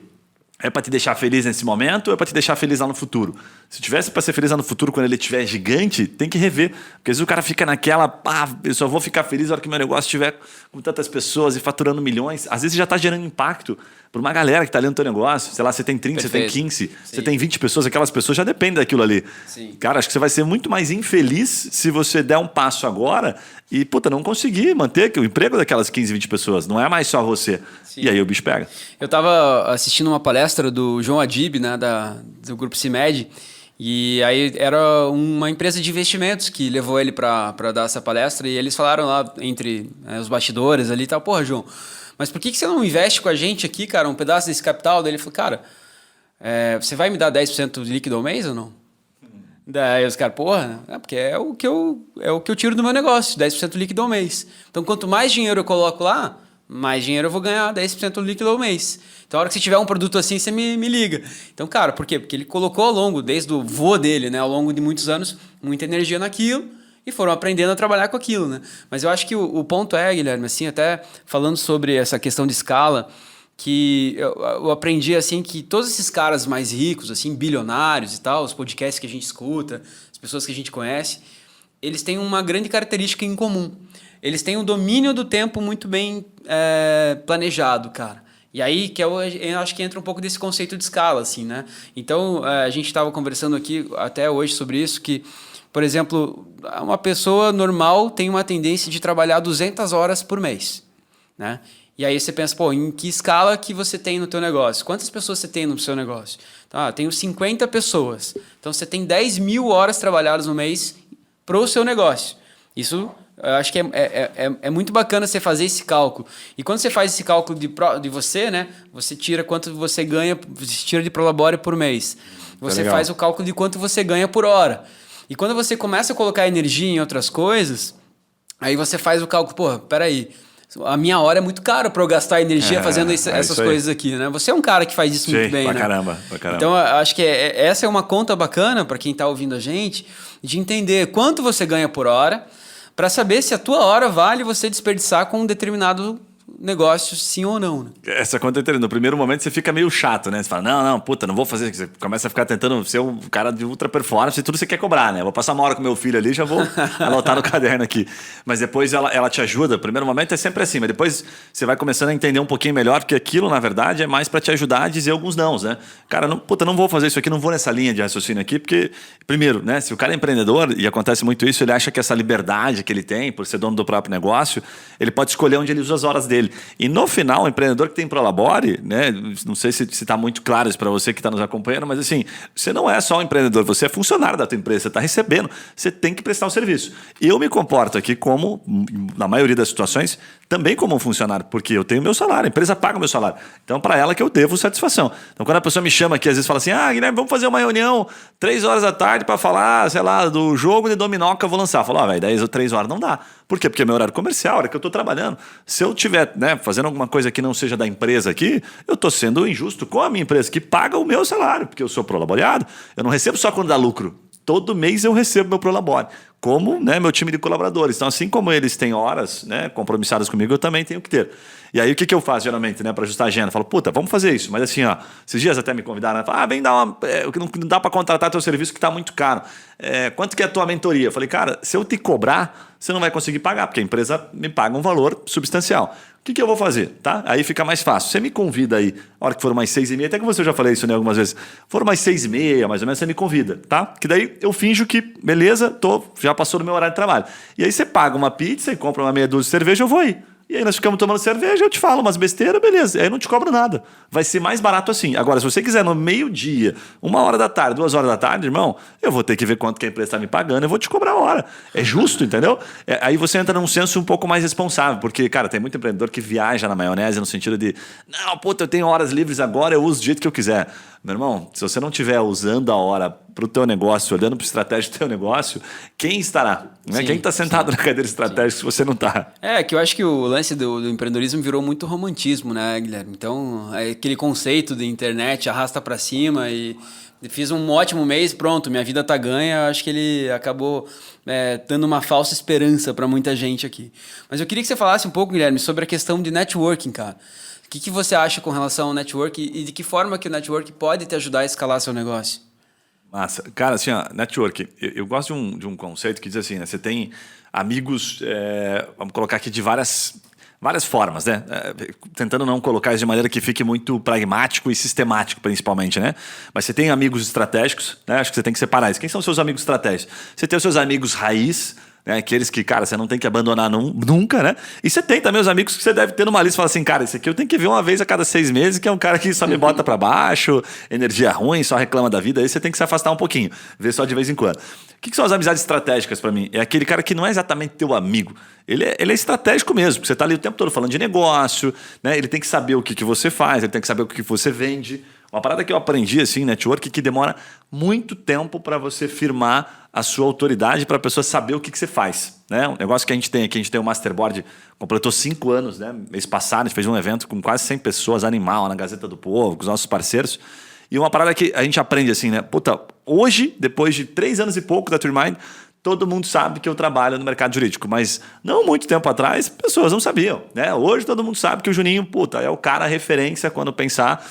É para te deixar feliz nesse momento ou é para te deixar feliz lá no futuro? Se tivesse para ser feliz lá no futuro quando ele estiver gigante, tem que rever. Porque às vezes o cara fica naquela, eu só vou ficar feliz na hora que meu negócio estiver com tantas pessoas e faturando milhões. Às vezes já está gerando impacto para uma galera que está lendo o teu negócio. Sei lá, você tem 30, você tem 15, você tem 20 pessoas, aquelas pessoas já dependem daquilo ali. Sim. Cara, acho que você vai ser muito mais infeliz se você der um passo agora e, não conseguir manter o emprego daquelas 15, 20 pessoas. Não é mais só você. Sim. E aí o bicho pega. Eu estava assistindo uma palestra do João Adib, né, do Grupo CIMED, e aí era uma empresa de investimentos que levou ele para dar essa palestra, e eles falaram lá entre os bastidores ali e tal, porra, João, mas por que você não investe com a gente aqui, cara, um pedaço desse capital? Daí ele falou, cara, você vai me dar 10% líquido ao mês ou não? Daí os caras, porque é o que eu tiro do meu negócio, 10% líquido ao mês. Então, quanto mais dinheiro eu coloco lá, mais dinheiro eu vou ganhar, 10% líquido ao mês. Então, a hora que você tiver um produto assim, você me liga. Então, cara, por quê? Porque ele colocou ao longo, desde o vô dele, né, ao longo de muitos anos, muita energia naquilo e foram aprendendo a trabalhar com aquilo, né? Mas eu acho que o ponto é, Guilherme, assim, até falando sobre essa questão de escala, que eu aprendi, assim, que todos esses caras mais ricos, assim, bilionários e tal, os podcasts que a gente escuta, as pessoas que a gente conhece, eles têm uma grande característica em comum. Eles têm um domínio do tempo muito bem planejado, cara. E aí que eu acho que entra um pouco desse conceito de escala, assim, né? Então, a gente estava conversando aqui até hoje sobre isso, que, por exemplo, uma pessoa normal tem uma tendência de trabalhar 200 horas por mês, né? E aí você pensa, em que escala que você tem no teu negócio? Quantas pessoas você tem no seu negócio? Tá, tenho 50 pessoas. Então, você tem 10 mil horas trabalhadas no mês para o seu negócio. Isso eu acho que é muito bacana você fazer esse cálculo. E quando você faz esse cálculo de você, né? Você tira quanto você ganha, você tira de Prolabore por mês. Você faz o cálculo de quanto você ganha por hora. E quando você começa a colocar energia em outras coisas, aí você faz o cálculo, pô, peraí, a minha hora é muito caro para eu gastar energia fazendo essas coisas aqui, né? Você é um cara que faz isso muito bem, pra né? Caramba. Então, eu acho que essa é uma conta bacana para quem está ouvindo a gente, de entender quanto você ganha por hora, para saber se a tua hora vale você desperdiçar com um determinado negócio, sim ou não, né? Essa conta é interessante. No primeiro momento você fica meio chato, né? Você fala, não, puta, não vou fazer. Você começa a ficar tentando ser um cara de ultra performance e tudo você quer cobrar, né? Vou passar uma hora com meu filho ali, já vou anotar no caderno aqui. Mas depois ela te ajuda. O primeiro momento é sempre assim, mas depois você vai começando a entender um pouquinho melhor, porque aquilo, na verdade, é mais para te ajudar a dizer alguns nãos, né? Cara, não vou fazer isso aqui, não vou nessa linha de raciocínio aqui, porque, primeiro, né? Se o cara é empreendedor, e acontece muito isso, ele acha que essa liberdade que ele tem, por ser dono do próprio negócio, ele pode escolher onde ele usa as horas dele. E no final, o empreendedor que tem Prolabore, né? Não sei se está muito claro isso para você que está nos acompanhando, mas assim, você não é só um empreendedor, você é funcionário da tua empresa, você está recebendo, você tem que prestar o serviço. Eu me comporto aqui como, na maioria das situações, também como um funcionário, porque eu tenho meu salário, a empresa paga o meu salário. Então, para ela que eu devo satisfação. Então, quando a pessoa me chama aqui, às vezes fala assim, Guilherme, vamos fazer uma reunião 3 horas da tarde para falar, sei lá, do jogo de dominó que eu vou lançar. Eu falo, velho, 10 ou 3 horas não dá. Por quê? Porque é meu horário comercial, a hora que eu estou trabalhando. Se eu estiver, né, fazendo alguma coisa que não seja da empresa aqui, eu estou sendo injusto com a minha empresa, que paga o meu salário, porque eu sou prolaboreado. Eu não recebo só quando dá lucro. Todo mês eu recebo meu Prolabore, como, né, meu time de colaboradores. Então, assim como eles têm horas, né, compromissadas comigo, eu também tenho que ter. E aí, o que eu faço geralmente, né, para ajustar a agenda? Eu falo, puta, vamos fazer isso. Mas assim, esses dias até me convidaram, né? Falaram, vem dar uma. Não dá para contratar teu serviço que está muito caro. Quanto que é a tua mentoria? Eu falei, cara, se eu te cobrar, você não vai conseguir pagar, porque a empresa me paga um valor substancial. O que eu vou fazer? Tá? Aí fica mais fácil. Você me convida aí, a hora que for mais 6h30, até que você já falei isso, né, algumas vezes. For mais 6h30, mais ou menos, você me convida, tá? Que daí eu finjo que, beleza, já passou do meu horário de trabalho. E aí você paga uma pizza e compra uma meia dúzia de cerveja, eu vou aí. E aí nós ficamos tomando cerveja, eu te falo umas besteiras, beleza. E aí eu não te cobro nada. Vai ser mais barato assim. Agora, se você quiser no meio-dia, 1h da tarde, 2h da tarde, irmão, eu vou ter que ver quanto que a empresa está me pagando, eu vou te cobrar a hora. É justo, entendeu? Aí você entra num senso um pouco mais responsável, porque, cara, tem muito empreendedor que viaja na maionese no sentido de, não, puta, eu tenho horas livres agora, eu uso do jeito que eu quiser. Meu irmão, se você não estiver usando a hora para o teu negócio, olhando para a estratégia do teu negócio, quem estará? Né? Quem está sentado na cadeira estratégica se você não está? Que eu acho que o lance do empreendedorismo virou muito romantismo, né, Guilherme? Então, aquele conceito de internet arrasta para cima e fiz um ótimo mês, pronto, minha vida tá ganha. Acho que ele acabou dando uma falsa esperança para muita gente aqui. Mas eu queria que você falasse um pouco, Guilherme, sobre a questão de networking, cara. O que você acha com relação ao network e de que forma que o network pode te ajudar a escalar seu negócio? Massa. Cara, assim, network. Eu gosto de um conceito que diz assim, né? Você tem amigos, vamos colocar aqui de várias formas, né? Tentando não colocar isso de maneira que fique muito pragmático e sistemático, principalmente, né? Mas você tem amigos estratégicos, né? Acho que você tem que separar isso. Quem são os seus amigos estratégicos? Você tem os seus amigos raiz, né? Aqueles que, cara, você não tem que abandonar nunca, né? E você tem também os amigos que você deve ter numa lista e falar assim, cara, esse aqui eu tenho que ver uma vez a cada 6 meses, que é um cara que só me bota para baixo, energia ruim, só reclama da vida, aí você tem que se afastar um pouquinho, ver só de vez em quando. O que são as amizades estratégicas para mim? É aquele cara que não é exatamente teu amigo. Ele é estratégico mesmo, porque você está ali o tempo todo falando de negócio, né? Ele tem que saber o que você faz, ele tem que saber o que você vende. Uma parada que eu aprendi assim, network, que demora muito tempo para você firmar a sua autoridade para a pessoa saber o que você faz. Né? Um negócio que a gente tem aqui, a gente tem o Masterboard, completou 5 anos, né? Mês passado, a gente fez um evento com quase 100 pessoas, animal, na Gazeta do Povo, com os nossos parceiros. E uma parada que a gente aprende assim, né? Puta, hoje, depois de 3 anos e pouco da Turmind, todo mundo sabe que eu trabalho no mercado jurídico, mas não muito tempo atrás, pessoas não sabiam. Né? Hoje todo mundo sabe que o Juninho, é o cara referência quando pensar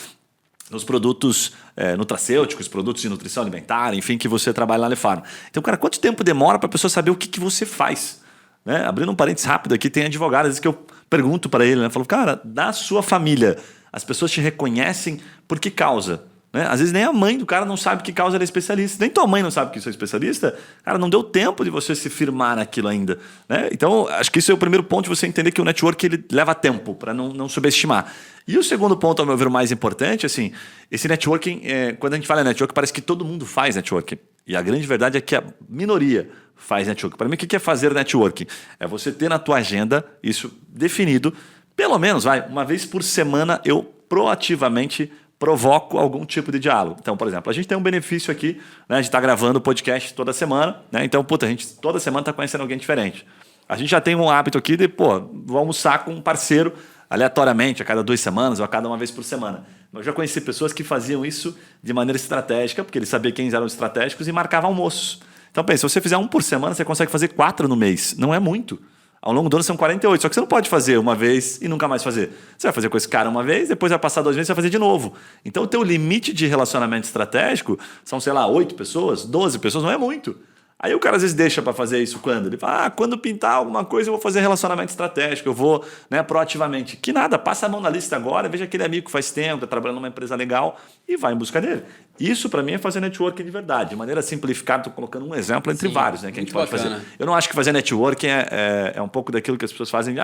nos produtos nutracêuticos, produtos de nutrição alimentar, enfim, que você trabalha lá na Farma. Então, cara, quanto tempo demora para a pessoa saber o que você faz? Né? Abrindo um parênteses rápido aqui, tem advogado, às vezes que eu pergunto para ele, né? Falo, cara, da sua família, as pessoas te reconhecem por que causa? Né? Às vezes nem a mãe do cara não sabe que causa ele é especialista. Nem tua mãe não sabe que você é especialista. Cara, não deu tempo de você se firmar naquilo ainda. Né? Então, acho que isso é o primeiro ponto de você entender que o network ele leva tempo, para não subestimar. E o segundo ponto, ao meu ver, o mais importante, assim, esse networking, quando a gente fala em networking, parece que todo mundo faz networking. E a grande verdade é que a minoria faz networking. Para mim, o que é fazer networking? É você ter na tua agenda isso definido, pelo menos, uma vez por semana eu proativamente provoco algum tipo de diálogo. Então, por exemplo, a gente tem um benefício aqui, né? A gente está gravando o podcast toda semana, né? Então, a gente toda semana está conhecendo alguém diferente. A gente já tem um hábito aqui de, vou almoçar com um parceiro aleatoriamente, a cada 2 semanas ou a cada uma vez por semana. Eu já conheci pessoas que faziam isso de maneira estratégica, porque eles sabiam quem eram estratégicos e marcavam almoços. Então, pensa, se você fizer 1 por semana, você consegue fazer 4 no mês. Não é muito. Ao longo do ano são 48, só que você não pode fazer uma vez e nunca mais fazer. Você vai fazer com esse cara uma vez, depois vai passar 2 meses e vai fazer de novo. Então o teu limite de relacionamento estratégico são, 8 pessoas, 12 pessoas, não é muito. Aí o cara às vezes deixa para fazer isso quando? Ele fala, quando pintar alguma coisa eu vou fazer relacionamento estratégico, eu vou, né, proativamente. Que nada, passa a mão na lista agora, veja aquele amigo que faz tempo, está trabalhando numa empresa legal e vai em busca dele. Isso para mim é fazer networking de verdade. De maneira simplificada, estou colocando um exemplo entre vários, né, que a gente pode fazer. Eu não acho que fazer networking é um pouco daquilo que as pessoas fazem.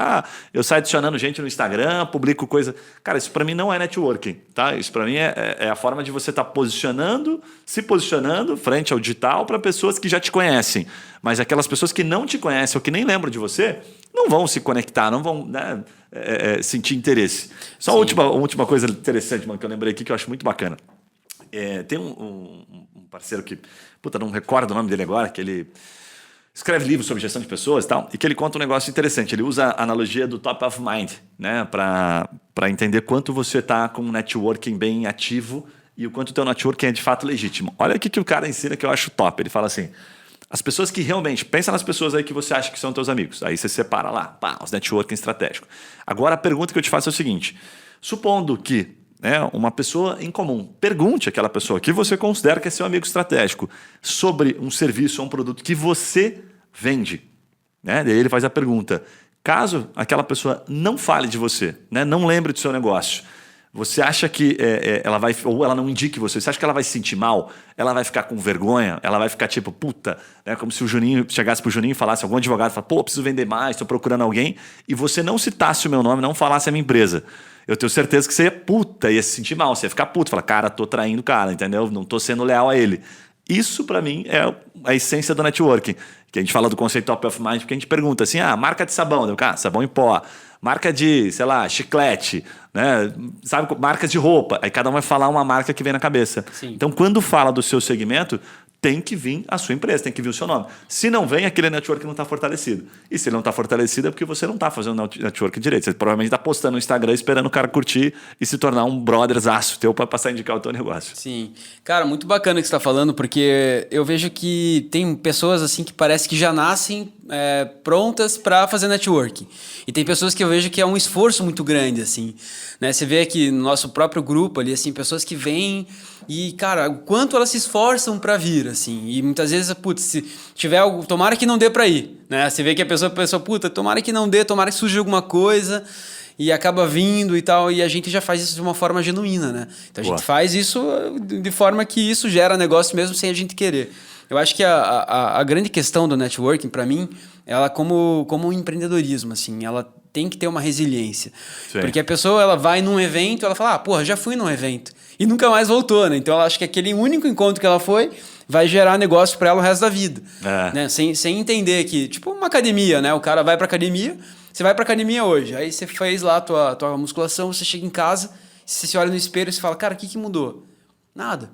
Eu saio adicionando gente no Instagram, publico coisa. Cara, isso para mim não é networking. Tá? Isso para mim é a forma de você estar se posicionando frente ao digital para pessoas que já te conhecem. Mas aquelas pessoas que não te conhecem ou que nem lembram de você, não vão se conectar, não vão, né, sentir interesse. Só uma última coisa interessante, mano, que eu lembrei aqui que eu acho muito bacana. Tem um parceiro que, não recordo o nome dele agora, que ele escreve livros sobre gestão de pessoas e tal, e que ele conta um negócio interessante. Ele usa a analogia do top of mind, né, para entender quanto você está com um networking bem ativo e o quanto o teu networking é de fato legítimo. Olha o que o cara ensina que eu acho top. Ele fala assim, as pessoas que realmente... Pensa nas pessoas aí que você acha que são teus amigos. Aí você separa lá, os networking estratégicos. Agora a pergunta que eu te faço é o seguinte, supondo que uma pessoa em comum, pergunte àquela pessoa que você considera que é seu amigo estratégico sobre um serviço ou um produto que você vende. Né? Daí ele faz a pergunta, caso aquela pessoa não fale de você, né? Não lembre do seu negócio, você acha que ela vai, ou ela não indique você acha que ela vai se sentir mal? Ela vai ficar com vergonha? Ela vai ficar tipo, puta, né? Como se o Juninho chegasse pro Juninho e falasse, algum advogado fala, preciso vender mais, estou procurando alguém, e você não citasse o meu nome, não falasse a minha empresa. Eu tenho certeza que você ia se sentir mal, você ia ficar puto, falar, cara, tô traindo o cara, entendeu? Não tô sendo leal a ele. Isso, para mim, é a essência do networking. Que a gente fala do conceito top of mind, porque a gente pergunta assim, marca de sabão, sabão em pó, marca de, chiclete, né? Sabe, marcas de roupa. Aí cada um vai falar uma marca que vem na cabeça. Sim. Então, quando fala do seu segmento, tem que vir a sua empresa, tem que vir o seu nome. Se não vem, aquele network não está fortalecido. E se ele não está fortalecido é porque você não está fazendo network direito. Você provavelmente está postando no Instagram esperando o cara curtir e se tornar um brotherzaço teu para passar a indicar o teu negócio. Sim. Cara, muito bacana o que você está falando, porque eu vejo que tem pessoas assim que parece que já nascem prontas para fazer networking. E tem pessoas que eu vejo que é um esforço muito grande, assim. Né? Você vê aqui no nosso próprio grupo ali, assim, pessoas que vêm e, cara, o quanto elas se esforçam para vir, assim. E muitas vezes, se tiver algo, tomara que não dê para ir, né? Você vê que a pessoa, tomara que não dê, tomara que surja alguma coisa e acaba vindo e tal. E a gente já faz isso de uma forma genuína, né? Então a gente faz isso de forma que isso gera negócio mesmo sem a gente querer. Eu acho que a grande questão do networking, para mim, ela como um empreendedorismo, assim, ela tem que ter uma resiliência. Sim. Porque a pessoa, ela vai num evento, ela fala, já fui num evento. E nunca mais voltou, né? Então ela acha que aquele único encontro que ela foi vai gerar negócio para ela o resto da vida. Né? Sem entender que, tipo uma academia, né? O cara vai pra academia, você vai pra academia hoje, aí você fez lá a tua musculação, você chega em casa, você se olha no espelho e você fala, cara, o que mudou? Nada.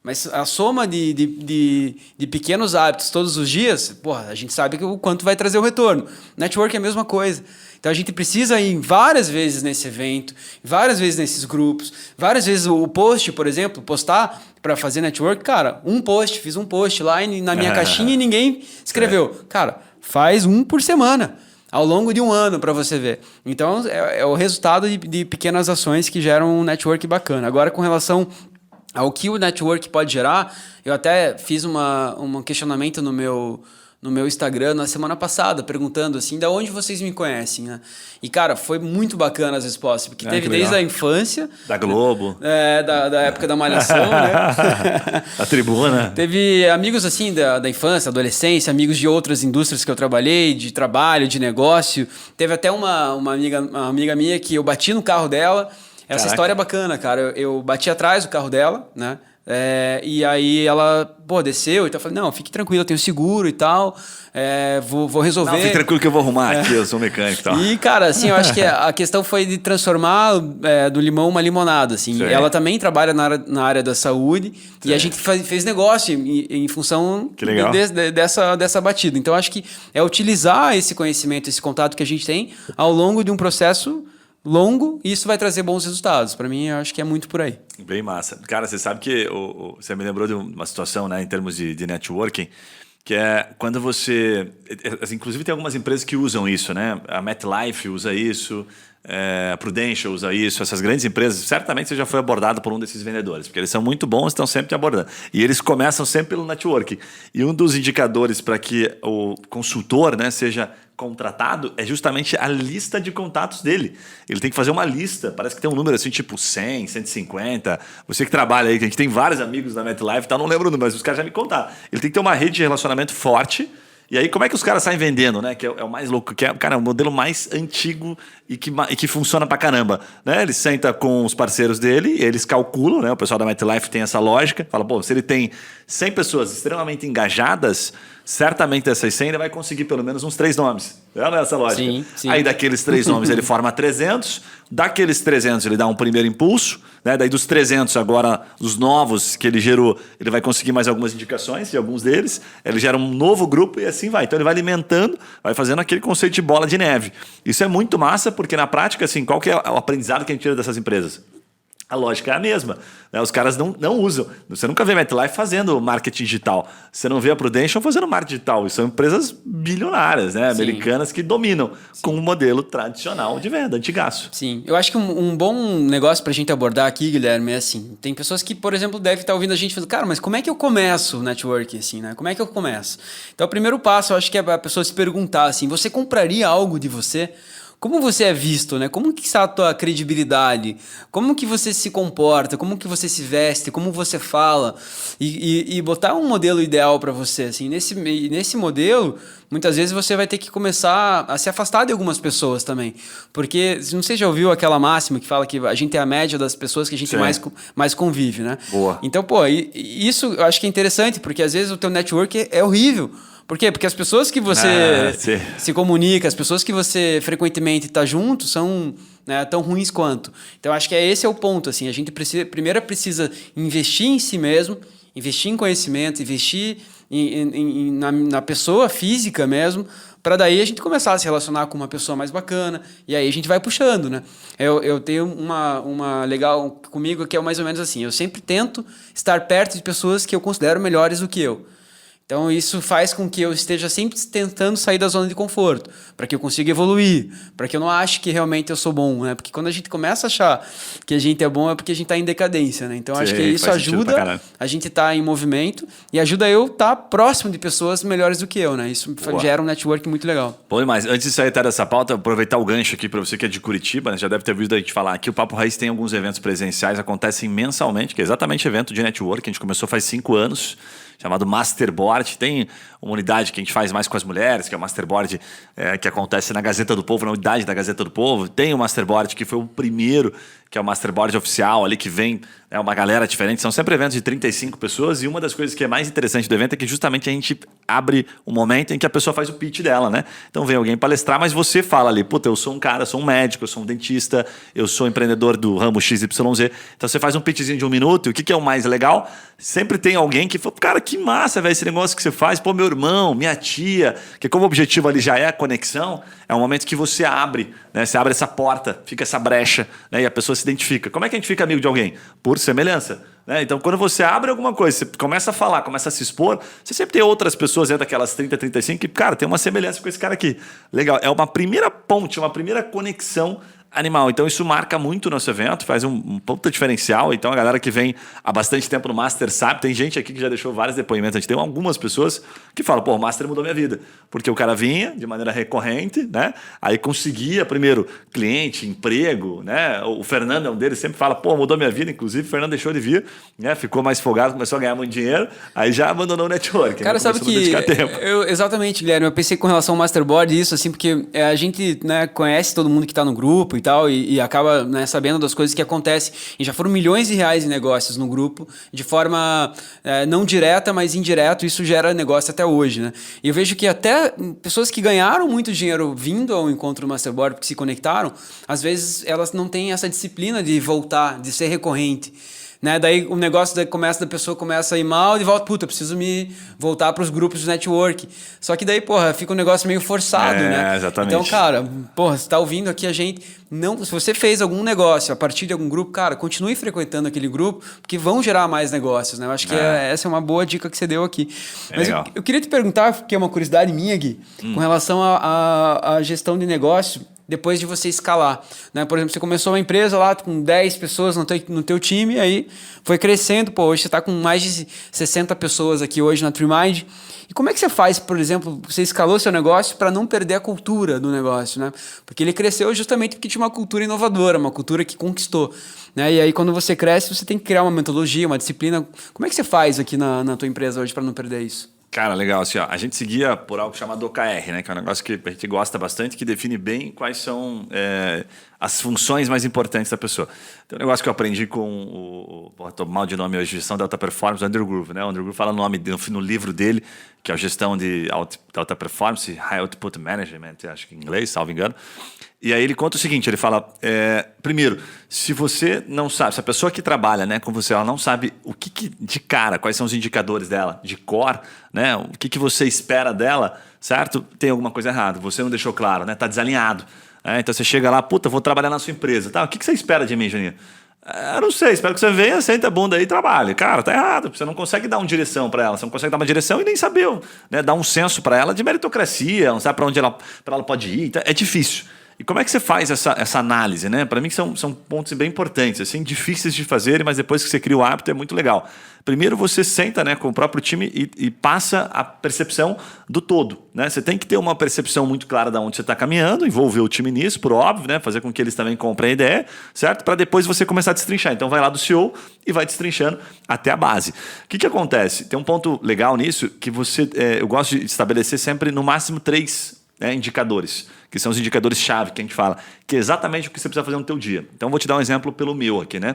Mas a soma de pequenos hábitos todos os dias, a gente sabe o quanto vai trazer o retorno. Network é a mesma coisa. Então a gente precisa ir várias vezes nesse evento, várias vezes nesses grupos, várias vezes o post, por exemplo, postar para fazer network. Cara, fiz um post lá na minha caixinha e ninguém escreveu. Cara, faz 1 por semana, ao longo de 1 ano para você ver. Então é o resultado de pequenas ações que geram um network bacana. Agora, com relação ao que o network pode gerar, eu até fiz um questionamento no meu Instagram na semana passada, perguntando assim, da onde vocês me conhecem, né? E, cara, foi muito bacana as respostas, porque teve desde a infância... Da Globo. Da época da Malhação, né? A Tribuna. Teve amigos, assim, da infância, adolescência, amigos de outras indústrias que eu trabalhei, de trabalho, de negócio. Teve até uma amiga minha que eu bati no carro dela. Essa história é bacana, cara. Eu bati atrás do carro dela, né? E aí ela, pô, desceu, então eu falei, não, fique tranquilo, eu tenho seguro e tal, vou resolver. Não, fique tranquilo que eu vou arrumar aqui, eu sou mecânico e tal. E, cara, assim, eu acho que a questão foi de transformar do limão uma limonada, assim. Sim. Ela também trabalha na área da saúde e a gente fez negócio em função que legal. Dessa batida. Então, acho que é utilizar esse conhecimento, esse contato que a gente tem ao longo de um processo longo e isso vai trazer bons resultados. Para mim, eu acho que é muito por aí. Bem massa. Cara, você sabe que você me lembrou de uma situação, né, em termos de networking, que é quando você... Inclusive tem algumas empresas que usam isso, né? A MetLife usa isso, a Prudential usa isso, essas grandes empresas. Certamente você já foi abordado por um desses vendedores, porque eles são muito bons e estão sempre te abordando. E eles começam sempre pelo networking. E um dos indicadores para que o consultor, né, seja contratado é justamente a lista de contatos dele. Ele tem que fazer uma lista, parece que tem um número assim, tipo 100, 150. Você que trabalha aí, que a gente tem vários amigos da MetLife, tá? Não lembro o número, mas os caras já me contaram. Ele tem que ter uma rede de relacionamento forte. E aí, como é que os caras saem vendendo, né? Que é o mais louco, que é, cara, o modelo mais antigo e que funciona pra caramba, né? Ele senta com os parceiros dele, eles calculam, né? O pessoal da MetLife tem essa lógica, fala, pô, se ele tem 100 pessoas extremamente engajadas, certamente dessas 100 ele vai conseguir pelo menos uns 3 nomes. É essa lógica. Sim, sim. Aí daqueles 3 nomes ele forma 300, daqueles 300 ele dá um primeiro impulso, né? Daí dos 300 agora, os novos que ele gerou, ele vai conseguir mais algumas indicações de alguns deles, ele gera um novo grupo e assim vai. Então ele vai alimentando, vai fazendo aquele conceito de bola de neve. Isso é muito massa porque na prática, assim, qual que é o aprendizado que a gente tira dessas empresas? A lógica é a mesma, né? Os caras não usam. Você nunca vê a MetLife fazendo marketing digital. Você não vê a Prudential fazendo marketing digital. E são empresas bilionárias, né? Americanas que dominam com um modelo tradicional de venda, antigaço. Sim. Eu acho que um bom negócio pra gente abordar aqui, Guilherme, é assim. Tem pessoas que, por exemplo, devem estar ouvindo a gente falando, cara, mas como é que eu começo o networking, assim, né? Como é que eu começo? Então, o primeiro passo, eu acho que é a pessoa se perguntar, assim, você compraria algo de você? Como você é visto, né? Como que está a tua credibilidade? Como que você se comporta? Como que você se veste? Como você fala? E botar um modelo ideal para você, assim. Nesse modelo, muitas vezes você vai ter que começar a se afastar de algumas pessoas também. Porque, não sei se já ouviu aquela máxima que fala que a gente é a média das pessoas que a gente mais convive, né? Boa. Então, pô, isso eu acho que é interessante, porque às vezes o teu network é horrível. Por quê? Porque as pessoas que você se comunica, as pessoas que você frequentemente está junto são, né, tão ruins quanto. Então, acho que esse é o ponto. Assim, a gente primeiro precisa investir em si mesmo, investir em conhecimento, investir na pessoa física mesmo, para daí a gente começar a se relacionar com uma pessoa mais bacana, e aí a gente vai puxando, né? Eu tenho uma legal comigo que é mais ou menos assim, eu sempre tento estar perto de pessoas que eu considero melhores do que eu. Então, isso faz com que eu esteja sempre tentando sair da zona de conforto, para que eu consiga evoluir, para que eu não ache que realmente eu sou bom, né? Porque quando a gente começa a achar que a gente é bom, é porque a gente está em decadência, né? Então, acho que isso ajuda a gente estar em movimento e ajuda eu estar próximo de pessoas melhores do que eu, né? Isso gera um network muito legal. Bom demais. Antes de sair até dessa pauta, aproveitar o gancho aqui para você que é de Curitiba, né? Já deve ter ouvido a gente falar aqui, o Papo Raiz tem alguns eventos presenciais, acontecem mensalmente, que é exatamente evento de network, a gente começou faz 5 anos, chamado Masterboard. Tem uma unidade que a gente faz mais com as mulheres, que é o Masterboard que acontece na Gazeta do Povo, na unidade da Gazeta do Povo. Tem o Masterboard, que foi o primeiro, que é o Masterboard oficial, ali que vem uma galera diferente. São sempre eventos de 35 pessoas e uma das coisas que é mais interessante do evento é que justamente a gente abre um momento em que a pessoa faz o pitch dela, né? Então vem alguém palestrar, mas você fala ali, puta, eu sou um cara, eu sou um médico, eu sou um dentista, eu sou empreendedor do ramo XYZ. Então você faz um pitchzinho de 1 minuto e o que é o mais legal? Sempre tem alguém que fala, cara, que massa, velho, esse negócio que você faz. Pô, meu irmão, minha tia, que como o objetivo ali já é a conexão, é um momento que você abre, né? Você abre essa porta, fica essa brecha, né? E a pessoa se identifica. Como é que a gente fica amigo de alguém? Por semelhança, né? Então, quando você abre alguma coisa, você começa a falar, começa a se expor, você sempre tem outras pessoas dentro daquelas 30, 35 que, cara, tem uma semelhança com esse cara aqui. Legal, é uma primeira ponte, uma primeira conexão animal. Então isso marca muito o nosso evento, faz um puta diferencial. Então a galera que vem há bastante tempo no Master sabe, tem gente aqui que já deixou vários depoimentos. A gente tem algumas pessoas que falam, pô, o Master mudou minha vida. Porque o cara vinha de maneira recorrente, né? Aí conseguia primeiro cliente, emprego, né? O Fernando é um deles, sempre fala, pô, mudou minha vida. Inclusive o Fernando deixou de vir, né? Ficou mais folgado, começou a ganhar muito dinheiro, aí já abandonou o network. Cara, sabe que exatamente, Guilherme, eu pensei com relação ao Masterboard isso, assim, porque a gente, né, conhece todo mundo que está no grupo e tal, e acaba, né, sabendo das coisas que acontecem. E já foram milhões de reais em negócios no grupo, de forma não direta, mas indireto, isso gera negócio até hoje, né? E eu vejo que até pessoas que ganharam muito dinheiro vindo ao encontro do Masterboard, porque se conectaram, às vezes elas não têm essa disciplina de voltar, de ser recorrente. Né? Daí o negócio da pessoa começa a ir mal e volta, puta, eu preciso me voltar para os grupos de network. Só que daí, porra, fica um negócio meio forçado, né? Exatamente. Então, cara, porra, você tá ouvindo aqui a gente, não, se você fez algum negócio a partir de algum grupo, cara, continue frequentando aquele grupo, porque vão gerar mais negócios, né? Eu acho que essa é uma boa dica que você deu aqui. Mas eu queria te perguntar, que é uma curiosidade minha, Gui, com relação à gestão de negócio, depois de você escalar, né? Por exemplo, você começou uma empresa lá com 10 pessoas no teu time, aí foi crescendo, pô, hoje você está com mais de 60 pessoas aqui hoje na TreeMind. E como é que você faz, por exemplo, você escalou seu negócio para não perder a cultura do negócio, né? Porque ele cresceu justamente porque tinha uma cultura inovadora, uma cultura que conquistou, né? E aí quando você cresce, você tem que criar uma metodologia, uma disciplina. Como é que você faz aqui na tua empresa hoje para não perder isso? Cara, legal. Assim, ó, a gente seguia por algo chamado OKR, né? Que é um negócio que a gente gosta bastante, que define bem quais são as funções mais importantes da pessoa. Tem um negócio que eu aprendi com tô mal de nome hoje, gestão de alta performance, o Andrew Groove, né? O Andrew Groove fala o nome no livro dele, que é a gestão de alta performance, High Output Management, acho que em inglês, salvo engano. E aí ele conta o seguinte, ele fala, primeiro, se você não sabe, se a pessoa que trabalha, né, com você, ela não sabe o que de cara, quais são os indicadores dela, de core, né, o que você espera dela, certo? Tem alguma coisa errada, você não deixou claro, né, tá desalinhado. Então você chega lá, puta, vou trabalhar na sua empresa, tá? O que você espera de mim, Juninho? Eu não sei, espero que você venha, senta a bunda aí e trabalhe. Cara, tá errado, você não consegue dar uma direção para ela, você não consegue dar uma direção e nem saber, né, dar um senso para ela de meritocracia, não sabe para onde ela pode ir, então é difícil. E como é que você faz essa análise, né? Para mim são pontos bem importantes, assim, difíceis de fazer, mas depois que você cria o hábito é muito legal. Primeiro você senta, né, com o próprio time e passa a percepção do todo, né? Você tem que ter uma percepção muito clara de onde você está caminhando, envolver o time nisso, por óbvio, né? Fazer com que eles também comprem a ideia, certo? Para depois você começar a destrinchar. Então vai lá do CEO e vai destrinchando até a base. O que acontece? Tem um ponto legal nisso que eu gosto de estabelecer sempre no máximo 3 indicadores, que são os indicadores-chave que a gente fala, que é exatamente o que você precisa fazer no teu dia. Então, vou te dar um exemplo pelo meu aqui, né?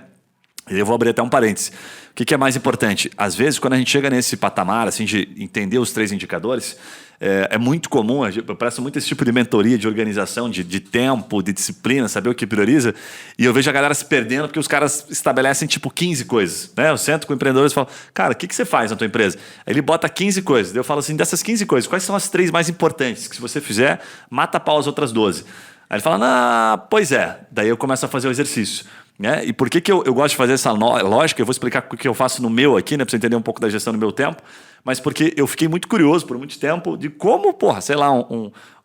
E eu vou abrir até um parênteses. O que é mais importante? Às vezes, quando a gente chega nesse patamar assim, de entender os 3 indicadores, é muito comum, eu presto muito esse tipo de mentoria, de organização, de tempo, de disciplina, saber o que prioriza, e eu vejo a galera se perdendo porque os caras estabelecem tipo 15 coisas. Né? Eu sento com empreendedores e falo, cara, o que você faz na tua empresa? Aí ele bota 15 coisas. Daí eu falo assim, dessas 15 coisas, quais são as 3 mais importantes? Que se você fizer, mata a pau as outras 12. Aí ele fala, pois é. Daí eu começo a fazer o exercício. Né? E por que eu gosto de fazer essa lógica? Eu vou explicar o que eu faço no meu aqui, né, para você entender um pouco da gestão do meu tempo, mas porque eu fiquei muito curioso por muito tempo de como, sei lá,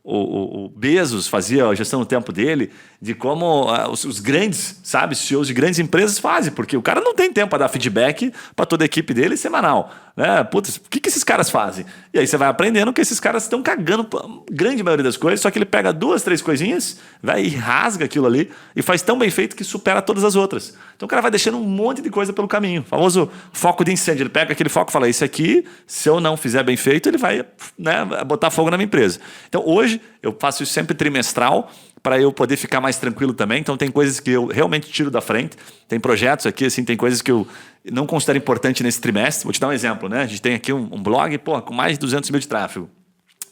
o Bezos fazia a gestão do tempo dele, de como os grandes, sabe, CEOs de grandes empresas fazem, porque o cara não tem tempo para dar feedback para toda a equipe dele semanal. Né? Putz, o que esses caras fazem? E aí você vai aprendendo que esses caras estão cagando a grande maioria das coisas, só que ele pega 2, 3 coisinhas, vai e rasga aquilo ali e faz tão bem feito que supera todas as outras. Então o cara vai deixando um monte de coisa pelo caminho. O famoso foco de incêndio. Ele pega aquele foco e fala, isso aqui, se eu não fizer bem feito, ele vai, né, botar fogo na minha empresa. Então hoje eu faço isso sempre trimestral, para eu poder ficar mais tranquilo também. Então tem coisas que eu realmente tiro da frente. Tem projetos aqui, assim, tem coisas que eu não considero importante nesse trimestre. Vou te dar um exemplo, né? A gente tem aqui um blog, com mais de 200 mil de tráfego.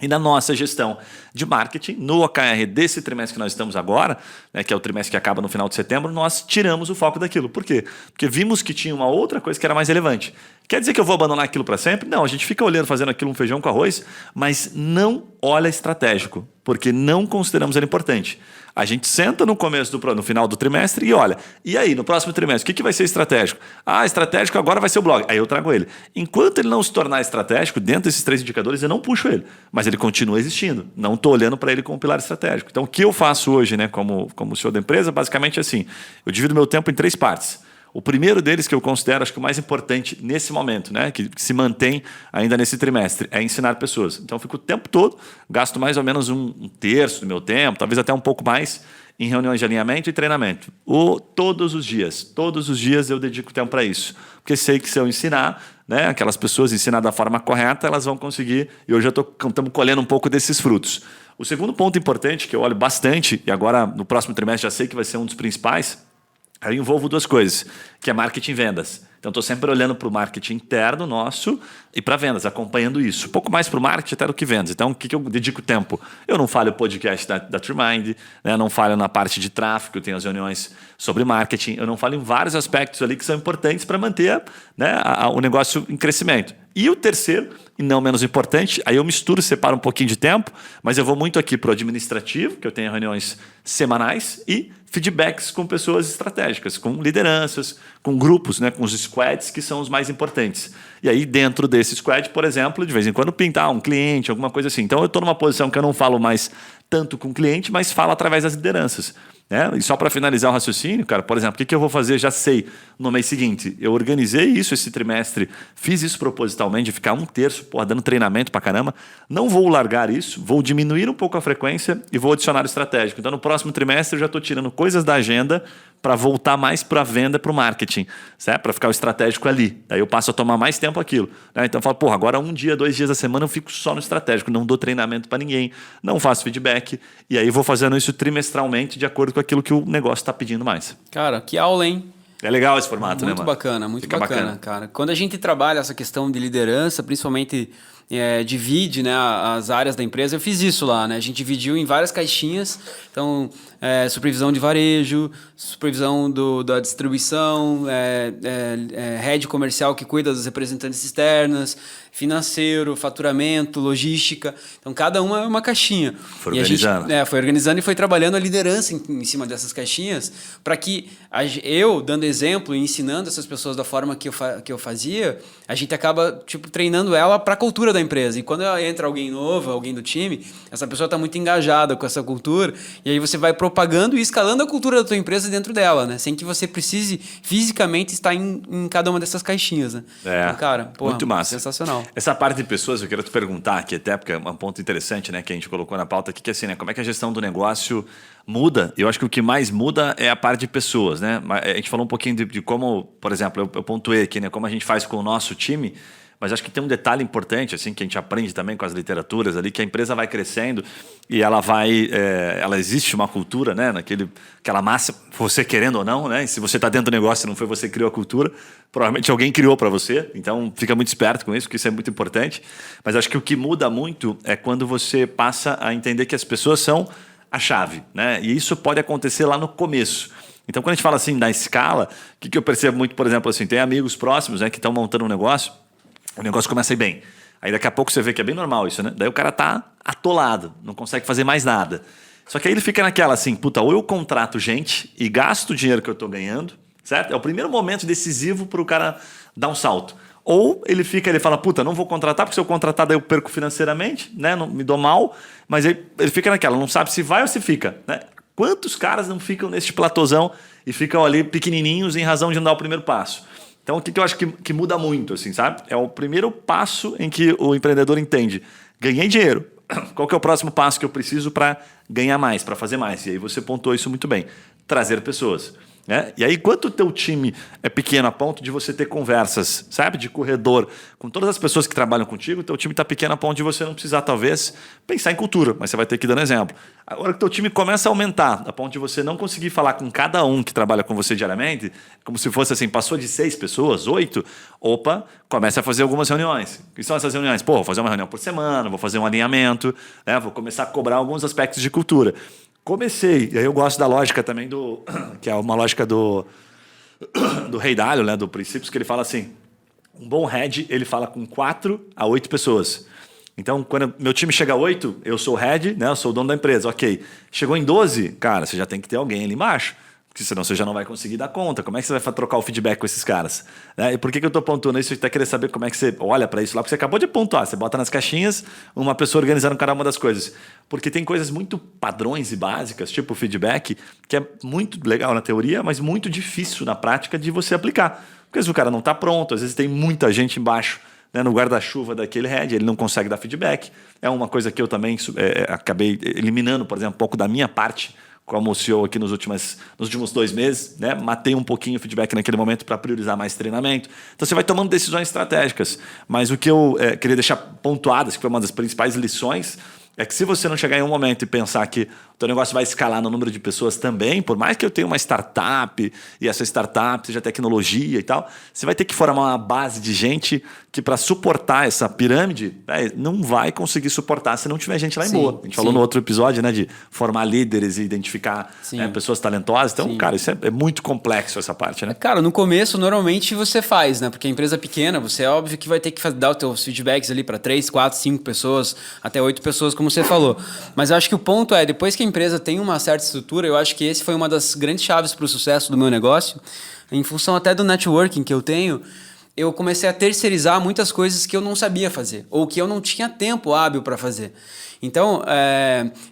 E na nossa gestão de marketing, no OKR desse trimestre que nós estamos agora, né, que é o trimestre que acaba no final de setembro, nós tiramos o foco daquilo. Por quê? Porque vimos que tinha uma outra coisa que era mais relevante. Quer dizer que eu vou abandonar aquilo para sempre? Não, a gente fica olhando, fazendo aquilo um feijão com arroz, mas não olha estratégico, porque não consideramos ele importante. A gente senta no final do trimestre e olha, e aí, no próximo trimestre, o que vai ser estratégico? Estratégico agora vai ser o blog. Aí eu trago ele. Enquanto ele não se tornar estratégico, dentro desses 3 indicadores, eu não puxo ele. Mas ele continua existindo. Não estou olhando para ele como pilar estratégico. Então, o que eu faço hoje, né, como CEO da empresa, basicamente é assim. Eu divido meu tempo em 3 partes. O primeiro deles que eu considero, acho que o mais importante nesse momento, né, que se mantém ainda nesse trimestre, é ensinar pessoas. Então, eu fico o tempo todo, gasto mais ou menos um terço do meu tempo, talvez até um pouco mais, em reuniões de alinhamento e treinamento. Todos os dias eu dedico tempo para isso. Porque sei que se eu ensinar, né, aquelas pessoas ensinadas da forma correta, elas vão conseguir, e hoje estamos colhendo um pouco desses frutos. O segundo ponto importante, que eu olho bastante, e agora no próximo trimestre já sei que vai ser um dos principais, eu envolvo duas coisas, que é marketing e vendas. Então, estou sempre olhando para o marketing interno nosso e para vendas, acompanhando isso. Um pouco mais para o marketing até do que vendas. Então, o que eu dedico tempo? Eu não falho o podcast da TrueMind, né? Não falho na parte de tráfego, eu tenho as reuniões sobre marketing, eu não falho em vários aspectos ali que são importantes para manter, né, o negócio em crescimento. E o terceiro, e não menos importante, aí eu misturo, separo um pouquinho de tempo, mas eu vou muito aqui para o administrativo, que eu tenho reuniões semanais, e feedbacks com pessoas estratégicas, com lideranças, com grupos, né, com os squads, que são os mais importantes. E aí, dentro desse squad, por exemplo, de vez em quando pintar um cliente, alguma coisa assim. Então, eu estou numa posição que eu não falo mais tanto com o cliente, mas falo através das lideranças. Né? E só para finalizar o raciocínio, cara, por exemplo, o que eu vou fazer, já sei, no mês seguinte. Eu organizei isso esse trimestre, fiz isso propositalmente, de ficar um terço, dando treinamento pra caramba. Não vou largar isso, vou diminuir um pouco a frequência e vou adicionar o estratégico. Então, no próximo trimestre, eu já estou tirando coisas da agenda para voltar mais para a venda, para o marketing, certo? Para ficar o estratégico ali. Daí eu passo a tomar mais tempo aquilo. Né? Então eu falo, agora 1 dia, 2 dias da semana eu fico só no estratégico, não dou treinamento para ninguém, não faço feedback, e aí vou fazendo isso trimestralmente de acordo com aquilo que o negócio está pedindo mais. Cara, que aula, hein? É legal esse formato, né, Muito mano? bacana, muito Fica bacana, cara. Quando a gente trabalha essa questão de liderança, principalmente divide, né, as áreas da empresa, eu fiz isso lá, né? A gente dividiu em várias caixinhas. Então, supervisão de varejo, supervisão da distribuição, head comercial que cuida dos representantes externas, financeiro, faturamento, logística. Então, cada uma é uma caixinha. Foi organizando. E a gente, foi organizando e foi trabalhando a liderança em cima dessas caixinhas para que eu, dando exemplo e ensinando essas pessoas da forma que eu fazia, a gente acaba treinando ela para a cultura da empresa. E quando entra alguém novo, alguém do time, essa pessoa está muito engajada com essa cultura, e aí você vai propagando e escalando a cultura da tua empresa dentro dela, né? Sem que você precise fisicamente estar em cada uma dessas caixinhas, né? Então, cara, muito massa. Sensacional. Essa parte de pessoas, eu quero te perguntar aqui até, porque é um ponto interessante, né, que a gente colocou na pauta aqui, que é assim, né, como é que a gestão do negócio muda. Eu acho que o que mais muda é a parte de pessoas, né? A gente falou um pouquinho de como, por exemplo, eu pontuei aqui, né, como a gente faz com o nosso time, mas acho que tem um detalhe importante, assim, que a gente aprende também com as literaturas ali, que a empresa vai crescendo e ela ela existe uma cultura, né, aquela massa, você querendo ou não, né, e se você está dentro do negócio e não foi você que criou a cultura, provavelmente alguém criou para você, então fica muito esperto com isso, porque isso é muito importante. Mas acho que o que muda muito é quando você passa a entender que as pessoas são a chave, né, e isso pode acontecer lá no começo. Então, quando a gente fala assim da escala, o que eu percebo muito, por exemplo, assim, tem amigos próximos, né, que estão montando um negócio, o negócio começa a ir bem. Aí daqui a pouco você vê que é bem normal isso, né? Daí o cara tá atolado, não consegue fazer mais nada. Só que aí ele fica naquela assim, ou eu contrato gente e gasto o dinheiro que eu tô ganhando, certo? É o primeiro momento decisivo para o cara dar um salto. Ou ele fala, não vou contratar, porque se eu contratar daí eu perco financeiramente, né? Não, me dou mal. Mas aí ele fica naquela, não sabe se vai ou se fica, né? Quantos caras não ficam nesse platôzão e ficam ali pequenininhos em razão de não dar o primeiro passo? Então, o que eu acho que muda muito, assim, sabe? É o primeiro passo em que o empreendedor entende. Ganhei dinheiro. Qual que é o próximo passo que eu preciso para ganhar mais, para fazer mais? E aí você pontuou isso muito bem. Trazer pessoas. Né? E aí, enquanto o teu time é pequeno a ponto de você ter conversas, sabe, de corredor, com todas as pessoas que trabalham contigo, o teu time está pequeno a ponto de você não precisar, talvez, pensar em cultura, mas você vai ter que ir dando exemplo. Agora que o teu time começa a aumentar, a ponto de você não conseguir falar com cada um que trabalha com você diariamente, como se fosse assim, passou de 6 pessoas, 8, começa a fazer algumas reuniões. O que são essas reuniões? Vou fazer uma reunião por semana, vou fazer um alinhamento, né? Vou começar a cobrar alguns aspectos de cultura. Comecei, e aí eu gosto da lógica também que é uma lógica do Rei Dalio, né, do Princípios, que ele fala assim, um bom head, ele fala com 4 a 8 pessoas. Então, quando meu time chega a 8, eu sou o head, né, eu sou o dono da empresa, ok. Chegou em 12, cara, você já tem que ter alguém ali embaixo, porque senão você já não vai conseguir dar conta. Como é que você vai trocar o feedback com esses caras? Né? E por que eu estou pontuando isso? Você está querendo saber como é que você olha para isso lá? Porque você acabou de pontuar. Você bota nas caixinhas uma pessoa organizando cada uma das coisas. Porque tem coisas muito padrões e básicas, tipo o feedback, que é muito legal na teoria, mas muito difícil na prática de você aplicar. Porque às vezes o cara não está pronto, às vezes tem muita gente embaixo, né, no guarda-chuva daquele head, ele não consegue dar feedback. É uma coisa que eu também acabei eliminando, por exemplo, um pouco da minha parte como CEO aqui nos últimos 2 meses, né? Matei um pouquinho o feedback naquele momento para priorizar mais treinamento. Então você vai tomando decisões estratégicas. Mas o que eu queria deixar pontuadas, que foi uma das principais lições, é que se você não chegar em um momento e pensar que o teu negócio vai escalar no número de pessoas também, por mais que eu tenha uma startup e essa startup seja tecnologia e tal, você vai ter que formar uma base de gente que para suportar essa pirâmide não vai conseguir suportar se não tiver gente lá em boa. A gente falou no outro episódio, né, de formar líderes e identificar pessoas talentosas. Então, cara, isso é muito complexo essa parte, né? Cara, no começo, normalmente você faz, né? Porque a empresa é pequena, você é óbvio que vai ter que dar os teus feedbacks ali para 3, 4, 5 pessoas, até 8 pessoas, como você falou. Mas eu acho que o ponto é, depois que a empresa tem uma certa estrutura, eu acho que esse foi uma das grandes chaves para o sucesso do meu negócio, em função até do networking que eu tenho, eu comecei a terceirizar muitas coisas que eu não sabia fazer, ou que eu não tinha tempo hábil para fazer. Então,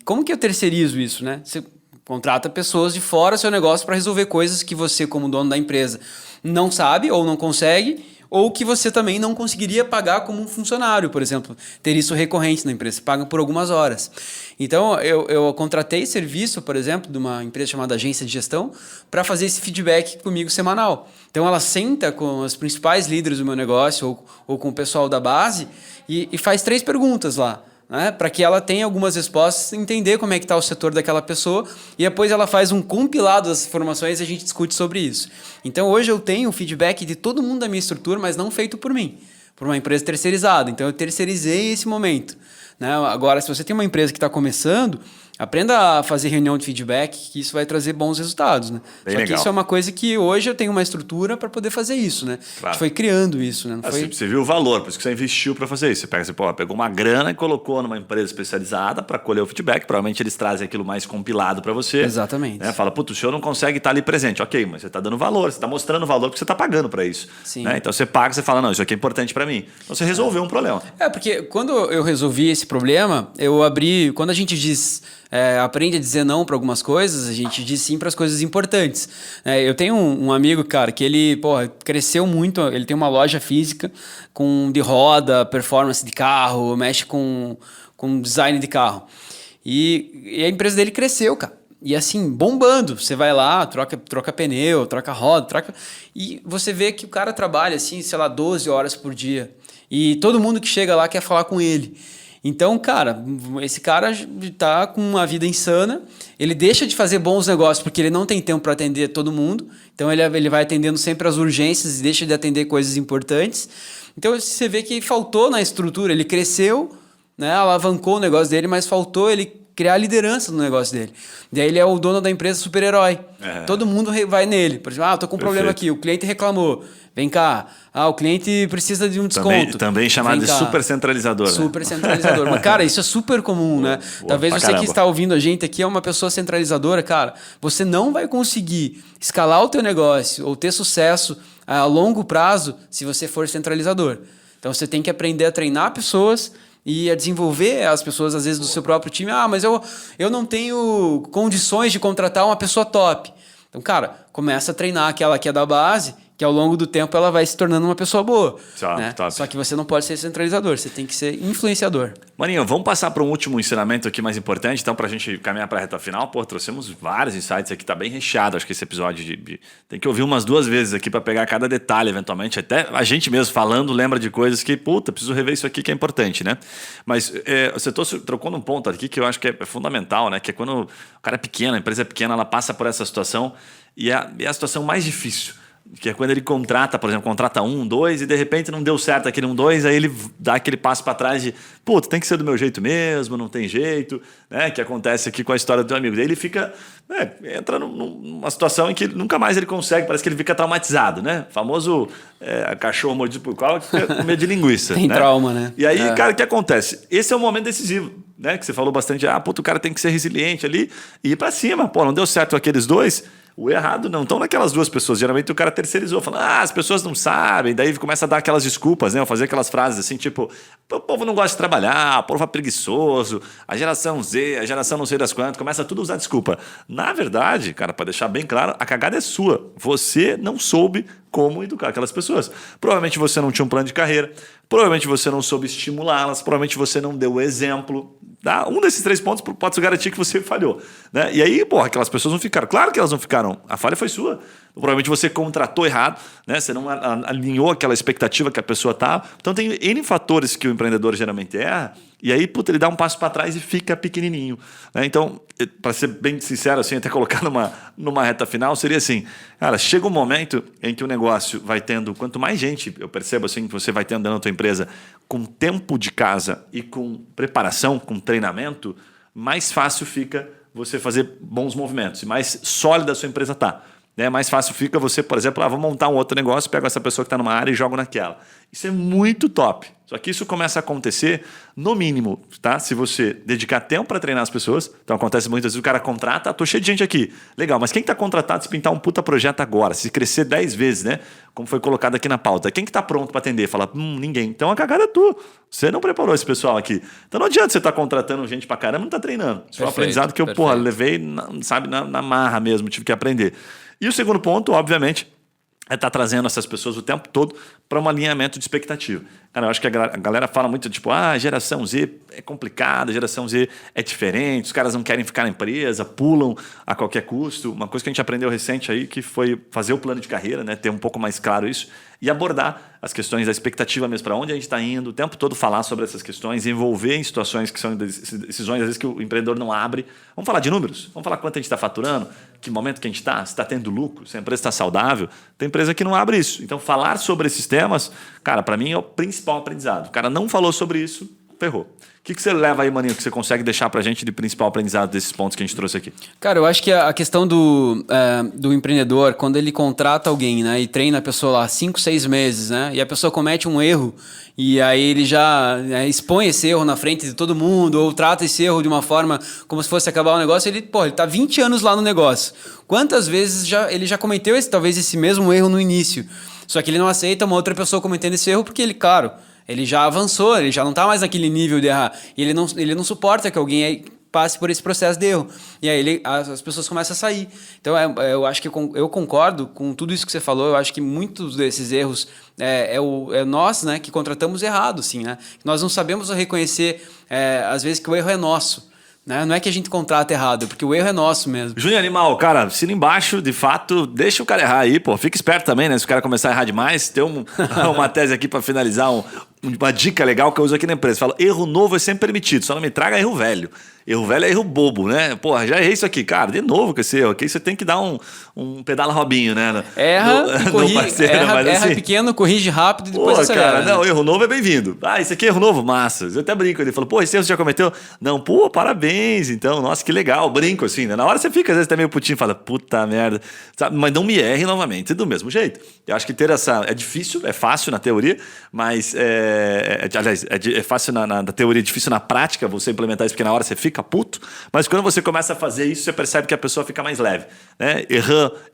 como que eu terceirizo isso, né? Você contrata pessoas de fora do seu negócio para resolver coisas que você, como dono da empresa, não sabe ou não consegue, ou que você também não conseguiria pagar como um funcionário, por exemplo, ter isso recorrente na empresa, você paga por algumas horas. Então, eu contratei serviço, por exemplo, de uma empresa chamada Agência de Gestão, para fazer esse feedback comigo semanal. Então, ela senta com os principais líderes do meu negócio ou com o pessoal da base e faz 3 perguntas lá, né, para que ela tenha algumas respostas, entender como é que está o setor daquela pessoa e depois ela faz um compilado das informações e a gente discute sobre isso. Então hoje eu tenho o feedback de todo mundo da minha estrutura, mas não feito por mim, por uma empresa terceirizada. Então eu terceirizei esse momento, né? Agora, se você tem uma empresa que está começando, aprenda a fazer reunião de feedback, que isso vai trazer bons resultados, né? Bem Só legal. que isso é uma coisa que hoje eu tenho uma estrutura para poder fazer isso, né? Claro. A gente foi criando isso, né? Não foi... Você viu o valor, por isso que você investiu para fazer isso. Você pegou uma grana e colocou numa empresa especializada para colher o feedback. Provavelmente eles trazem aquilo mais compilado para você. Exatamente. Né? Fala, o senhor não consegue estar ali presente. Ok, mas você está dando valor, você está mostrando valor porque você está pagando para isso. Sim. Né? Então você paga, você fala, não, isso aqui é importante para mim. Então você resolveu um problema. Porque quando eu resolvi esse problema, quando a gente diz, aprende a dizer não para algumas coisas, a gente diz sim para as coisas importantes. Eu tenho um amigo, cara, que ele cresceu muito, ele tem uma loja física de roda, performance de carro, mexe com design de carro. E a empresa dele cresceu, cara. E assim, bombando. Você vai lá, troca pneu, troca roda, e você vê que o cara trabalha assim, sei lá, 12 horas por dia. E todo mundo que chega lá quer falar com ele. Então, cara, esse cara tá com uma vida insana, ele deixa de fazer bons negócios porque ele não tem tempo para atender todo mundo, então ele vai atendendo sempre as urgências e deixa de atender coisas importantes. Então você vê que faltou na estrutura, ele cresceu, né, alavancou o negócio dele, mas faltou ele criar liderança no negócio dele. Daí ele é o dono da empresa super-herói. Todo mundo vai nele. Por exemplo, tô com um problema aqui, o cliente reclamou. Vem cá. O cliente precisa de um desconto. Também chamado de super centralizador. Super centralizador. Mas, cara, isso é super comum, né? Talvez você que está ouvindo a gente aqui é uma pessoa centralizadora, cara. Você não vai conseguir escalar o teu negócio ou ter sucesso a longo prazo se você for centralizador. Então, você tem que aprender a treinar pessoas e a desenvolver as pessoas, às vezes, do seu próprio time. Mas eu não tenho condições de contratar uma pessoa top. Então, cara, começa a treinar aquela que é da base, que ao longo do tempo ela vai se tornando uma pessoa boa. Né? Só que você não pode ser centralizador, você tem que ser influenciador. Maninho, vamos passar para um último ensinamento aqui mais importante, então, para a gente caminhar para a reta final. Trouxemos vários insights aqui, tá bem recheado. Acho que esse episódio tem que ouvir umas 2 vezes aqui para pegar cada detalhe, eventualmente. Até a gente mesmo falando lembra de coisas que, preciso rever isso aqui que é importante, né? Mas você trocou num ponto aqui que eu acho que é fundamental, né? Que é quando o cara é pequeno, a empresa é pequena, ela passa por essa situação e é a situação mais difícil. Que é quando ele contrata, por exemplo, contrata 1, 2 e de repente não deu certo aquele 1, 2, aí ele dá aquele passo para trás de tem que ser do meu jeito mesmo, não tem jeito, né? Que acontece aqui com a história do teu amigo. Daí ele fica, entra numa situação em que nunca mais ele consegue, parece que ele fica traumatizado, né? Famoso cachorro mordido por cobra que fica com medo de linguiça. Tem trauma, né? E aí, cara, o que acontece? Esse é um momento decisivo, né? Que você falou bastante, o cara tem que ser resiliente ali e ir para cima. Não deu certo aqueles 2. O errado não estão naquelas 2 pessoas. Geralmente o cara terceirizou, falando, as pessoas não sabem. Daí começa a dar aquelas desculpas, né? Ou fazer aquelas frases assim, tipo, o povo não gosta de trabalhar, o povo é preguiçoso, a geração Z, a geração não sei das quantas, começa tudo a usar desculpa. Na verdade, cara, para deixar bem claro, a cagada é sua. Você não soube como educar aquelas pessoas. Provavelmente você não tinha um plano de carreira, provavelmente você não soube estimulá-las, provavelmente você não deu o exemplo. Tá? Um desses 3 pontos pode se garantir que você falhou. Né? E aí, porra, aquelas pessoas não ficaram. Claro que elas não ficaram. A falha foi sua. Provavelmente você contratou errado, né? Você não alinhou aquela expectativa que a pessoa estava. Então tem N fatores que o empreendedor geralmente erra. E aí, puta, ele dá um passo para trás e fica pequenininho. Né? Então, para ser bem sincero, assim, até colocar numa reta final, seria assim, cara, chega um momento em que o negócio vai tendo, quanto mais gente, eu percebo assim, que você vai tendo dentro da tua empresa com tempo de casa e com preparação, com treinamento, mais fácil fica você fazer bons movimentos e mais sólida a sua empresa está. Né? Mais fácil fica você, por exemplo, vou montar um outro negócio, pego essa pessoa que está numa área e jogo naquela. Isso é muito top. Só que isso começa a acontecer no mínimo, tá? Se você dedicar tempo para treinar as pessoas. Então acontece muitas vezes, o cara contrata, tô cheio de gente aqui. Legal, mas quem está contratado se pintar um puta projeto agora, se crescer 10 vezes, né? Como foi colocado aqui na pauta. Quem que está pronto para atender? Fala, ninguém. Então a cagada é tua. Você não preparou esse pessoal aqui. Então não adianta você estar contratando gente pra caramba e não tá treinando. Isso foi um aprendizado que eu, levei, na marra mesmo, tive que aprender. E o segundo ponto, obviamente, é estar trazendo essas pessoas o tempo todo para um alinhamento de expectativa. Cara, eu acho que a galera fala muito, tipo, geração Z é complicada, geração Z é diferente, os caras não querem ficar na empresa, pulam a qualquer custo. Uma coisa que a gente aprendeu recente aí, que foi fazer o plano de carreira, né, ter um pouco mais claro isso, e abordar as questões da expectativa mesmo, para onde a gente está indo, o tempo todo falar sobre essas questões, envolver em situações que são decisões, às vezes, que o empreendedor não abre. Vamos falar de números? Vamos falar quanto a gente está faturando? Que momento que a gente está? Se está tendo lucro? Se a empresa está saudável? Tem empresa que não abre isso. Então, falar sobre esses temas, cara, para mim é o principal aprendizado. O cara não falou sobre isso, ferrou. O que você leva aí, Maninho, que você consegue deixar pra gente de principal aprendizado desses pontos que a gente trouxe aqui? Cara, eu acho que a questão do empreendedor, quando ele contrata alguém, né, e treina a pessoa lá 5, 6 meses, né, e a pessoa comete um erro, e aí ele já expõe esse erro na frente de todo mundo, ou trata esse erro de uma forma como se fosse acabar o negócio, ele tá 20 anos lá no negócio. Quantas vezes ele já cometeu talvez esse mesmo erro no início? Só que ele não aceita uma outra pessoa cometendo esse erro porque ele, claro, ele já avançou, ele já não está mais naquele nível de errar. E ele não suporta que alguém passe por esse processo de erro. E aí as pessoas começam a sair. Então eu acho que eu concordo com tudo isso que você falou. Eu acho que muitos desses erros é nós, né, que contratamos errado, sim, né? Nós não sabemos reconhecer, às vezes, que o erro é nosso. Né? Não é que a gente contrata errado, porque o erro é nosso mesmo. Júnior Animal, cara, assina embaixo, de fato, deixa o cara errar aí, pô. Fica esperto também, né? Se o cara começar a errar demais, tem uma tese aqui para finalizar, uma dica legal que eu uso aqui na empresa. Fala, erro novo é sempre permitido, só não me traga erro velho. Erro velho é erro bobo, né? Porra, já errei isso aqui. Cara, de novo com esse erro aqui, você tem que dar um pedala Robinho, né? Erra pequeno, corrige rápido e depois acelera. Cara, não, erro novo é bem-vindo. Isso aqui é erro novo? Massa. Eu até brinco. Ele falou, pô, esse erro você já cometeu? Não, pô, parabéns, então. Nossa, que legal. Brinco assim, né? Na hora você fica, às vezes, até meio putinho e fala, puta merda. Sabe? Mas não me erre novamente, do mesmo jeito. Eu acho que ter essa... É difícil, é fácil na teoria, mas... Aliás, é fácil na teoria, é difícil na prática você implementar isso, porque na hora você fica puto, mas quando você começa a fazer isso, você percebe que a pessoa fica mais leve. Né?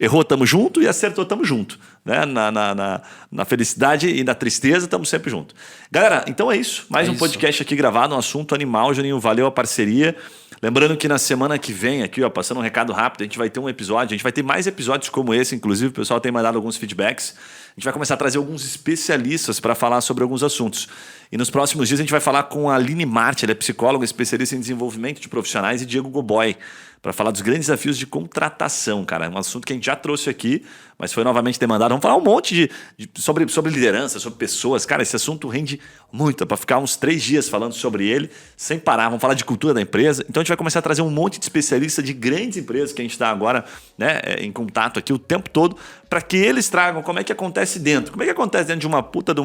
Errou, tamo junto, e acertou, tamo junto. Né? Na felicidade e na tristeza, tamo sempre junto. Galera, então é isso. Mais um podcast aqui gravado, um assunto animal. Juninho, valeu a parceria. Lembrando que na semana que vem, aqui, passando um recado rápido, a gente vai ter um episódio, a gente vai ter mais episódios como esse, inclusive o pessoal tem mandado alguns feedbacks. A gente vai começar a trazer alguns especialistas para falar sobre alguns assuntos. E nos próximos dias a gente vai falar com a Aline Marte, ela é psicóloga, especialista em desenvolvimento de profissionais, e Diego Goboy, para falar dos grandes desafios de contratação, cara. É um assunto que a gente já trouxe aqui, mas foi novamente demandado. Vamos falar um monte sobre liderança, sobre pessoas. Cara, esse assunto rende muito, para ficar uns 3 dias falando sobre ele, sem parar. Vamos falar de cultura da empresa. Então a gente vai começar a trazer um monte de especialistas de grandes empresas que a gente está agora, né, em contato aqui o tempo todo, para que eles tragam como é que acontece dentro. Como é que acontece dentro de uma puta de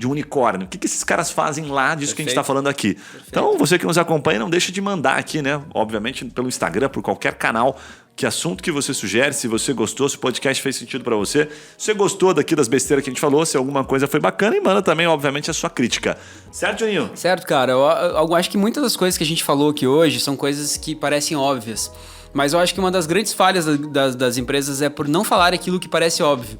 um unicórnio? O que esses caras fazem lá disso que a gente está falando aqui? Perfeito. Então, você que nos acompanha, não deixa de mandar aqui, né? Obviamente, pelo Instagram, por qualquer canal, que assunto que você sugere, se você gostou, se o podcast fez sentido para você, se você gostou daqui das besteiras que a gente falou, se alguma coisa foi bacana, e manda também, obviamente, a sua crítica. Certo, Juninho? Certo, cara. Eu acho que muitas das coisas que a gente falou aqui hoje são coisas que parecem mas eu acho que uma das grandes falhas das empresas é por não falar aquilo que parece óbvio.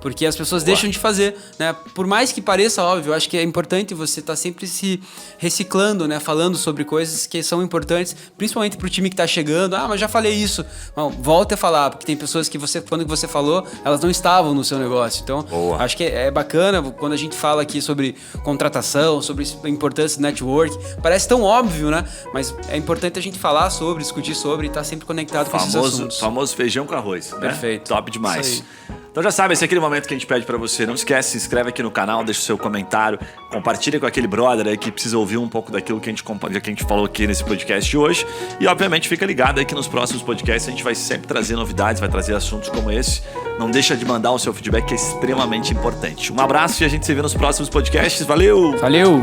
Porque as pessoas deixam de fazer, né? Por mais que pareça óbvio, eu acho que é importante você estar sempre se reciclando, né? Falando sobre coisas que são importantes, principalmente pro time que tá chegando. Ah, mas já falei isso. Não, volta a falar, porque tem pessoas que quando você falou, elas não estavam no seu negócio. Então, acho que é bacana quando a gente fala aqui sobre contratação, sobre a importância do network. Parece tão óbvio, né? Mas é importante a gente falar sobre, discutir sobre e estar sempre conectado com esses assuntos. Famoso feijão com arroz, né? Perfeito. Top demais. Então já sabe, esse é aquele momento que a gente pede pra você. Não esquece, se inscreve aqui no canal, deixa o seu comentário, compartilha com aquele brother aí que precisa ouvir um pouco daquilo que a gente falou aqui nesse podcast hoje. E obviamente fica ligado aí que nos próximos podcasts a gente vai sempre trazer novidades, vai trazer assuntos como esse. Não deixa de mandar o seu feedback, que é extremamente importante. Um abraço e a gente se vê nos próximos podcasts. Valeu! Valeu!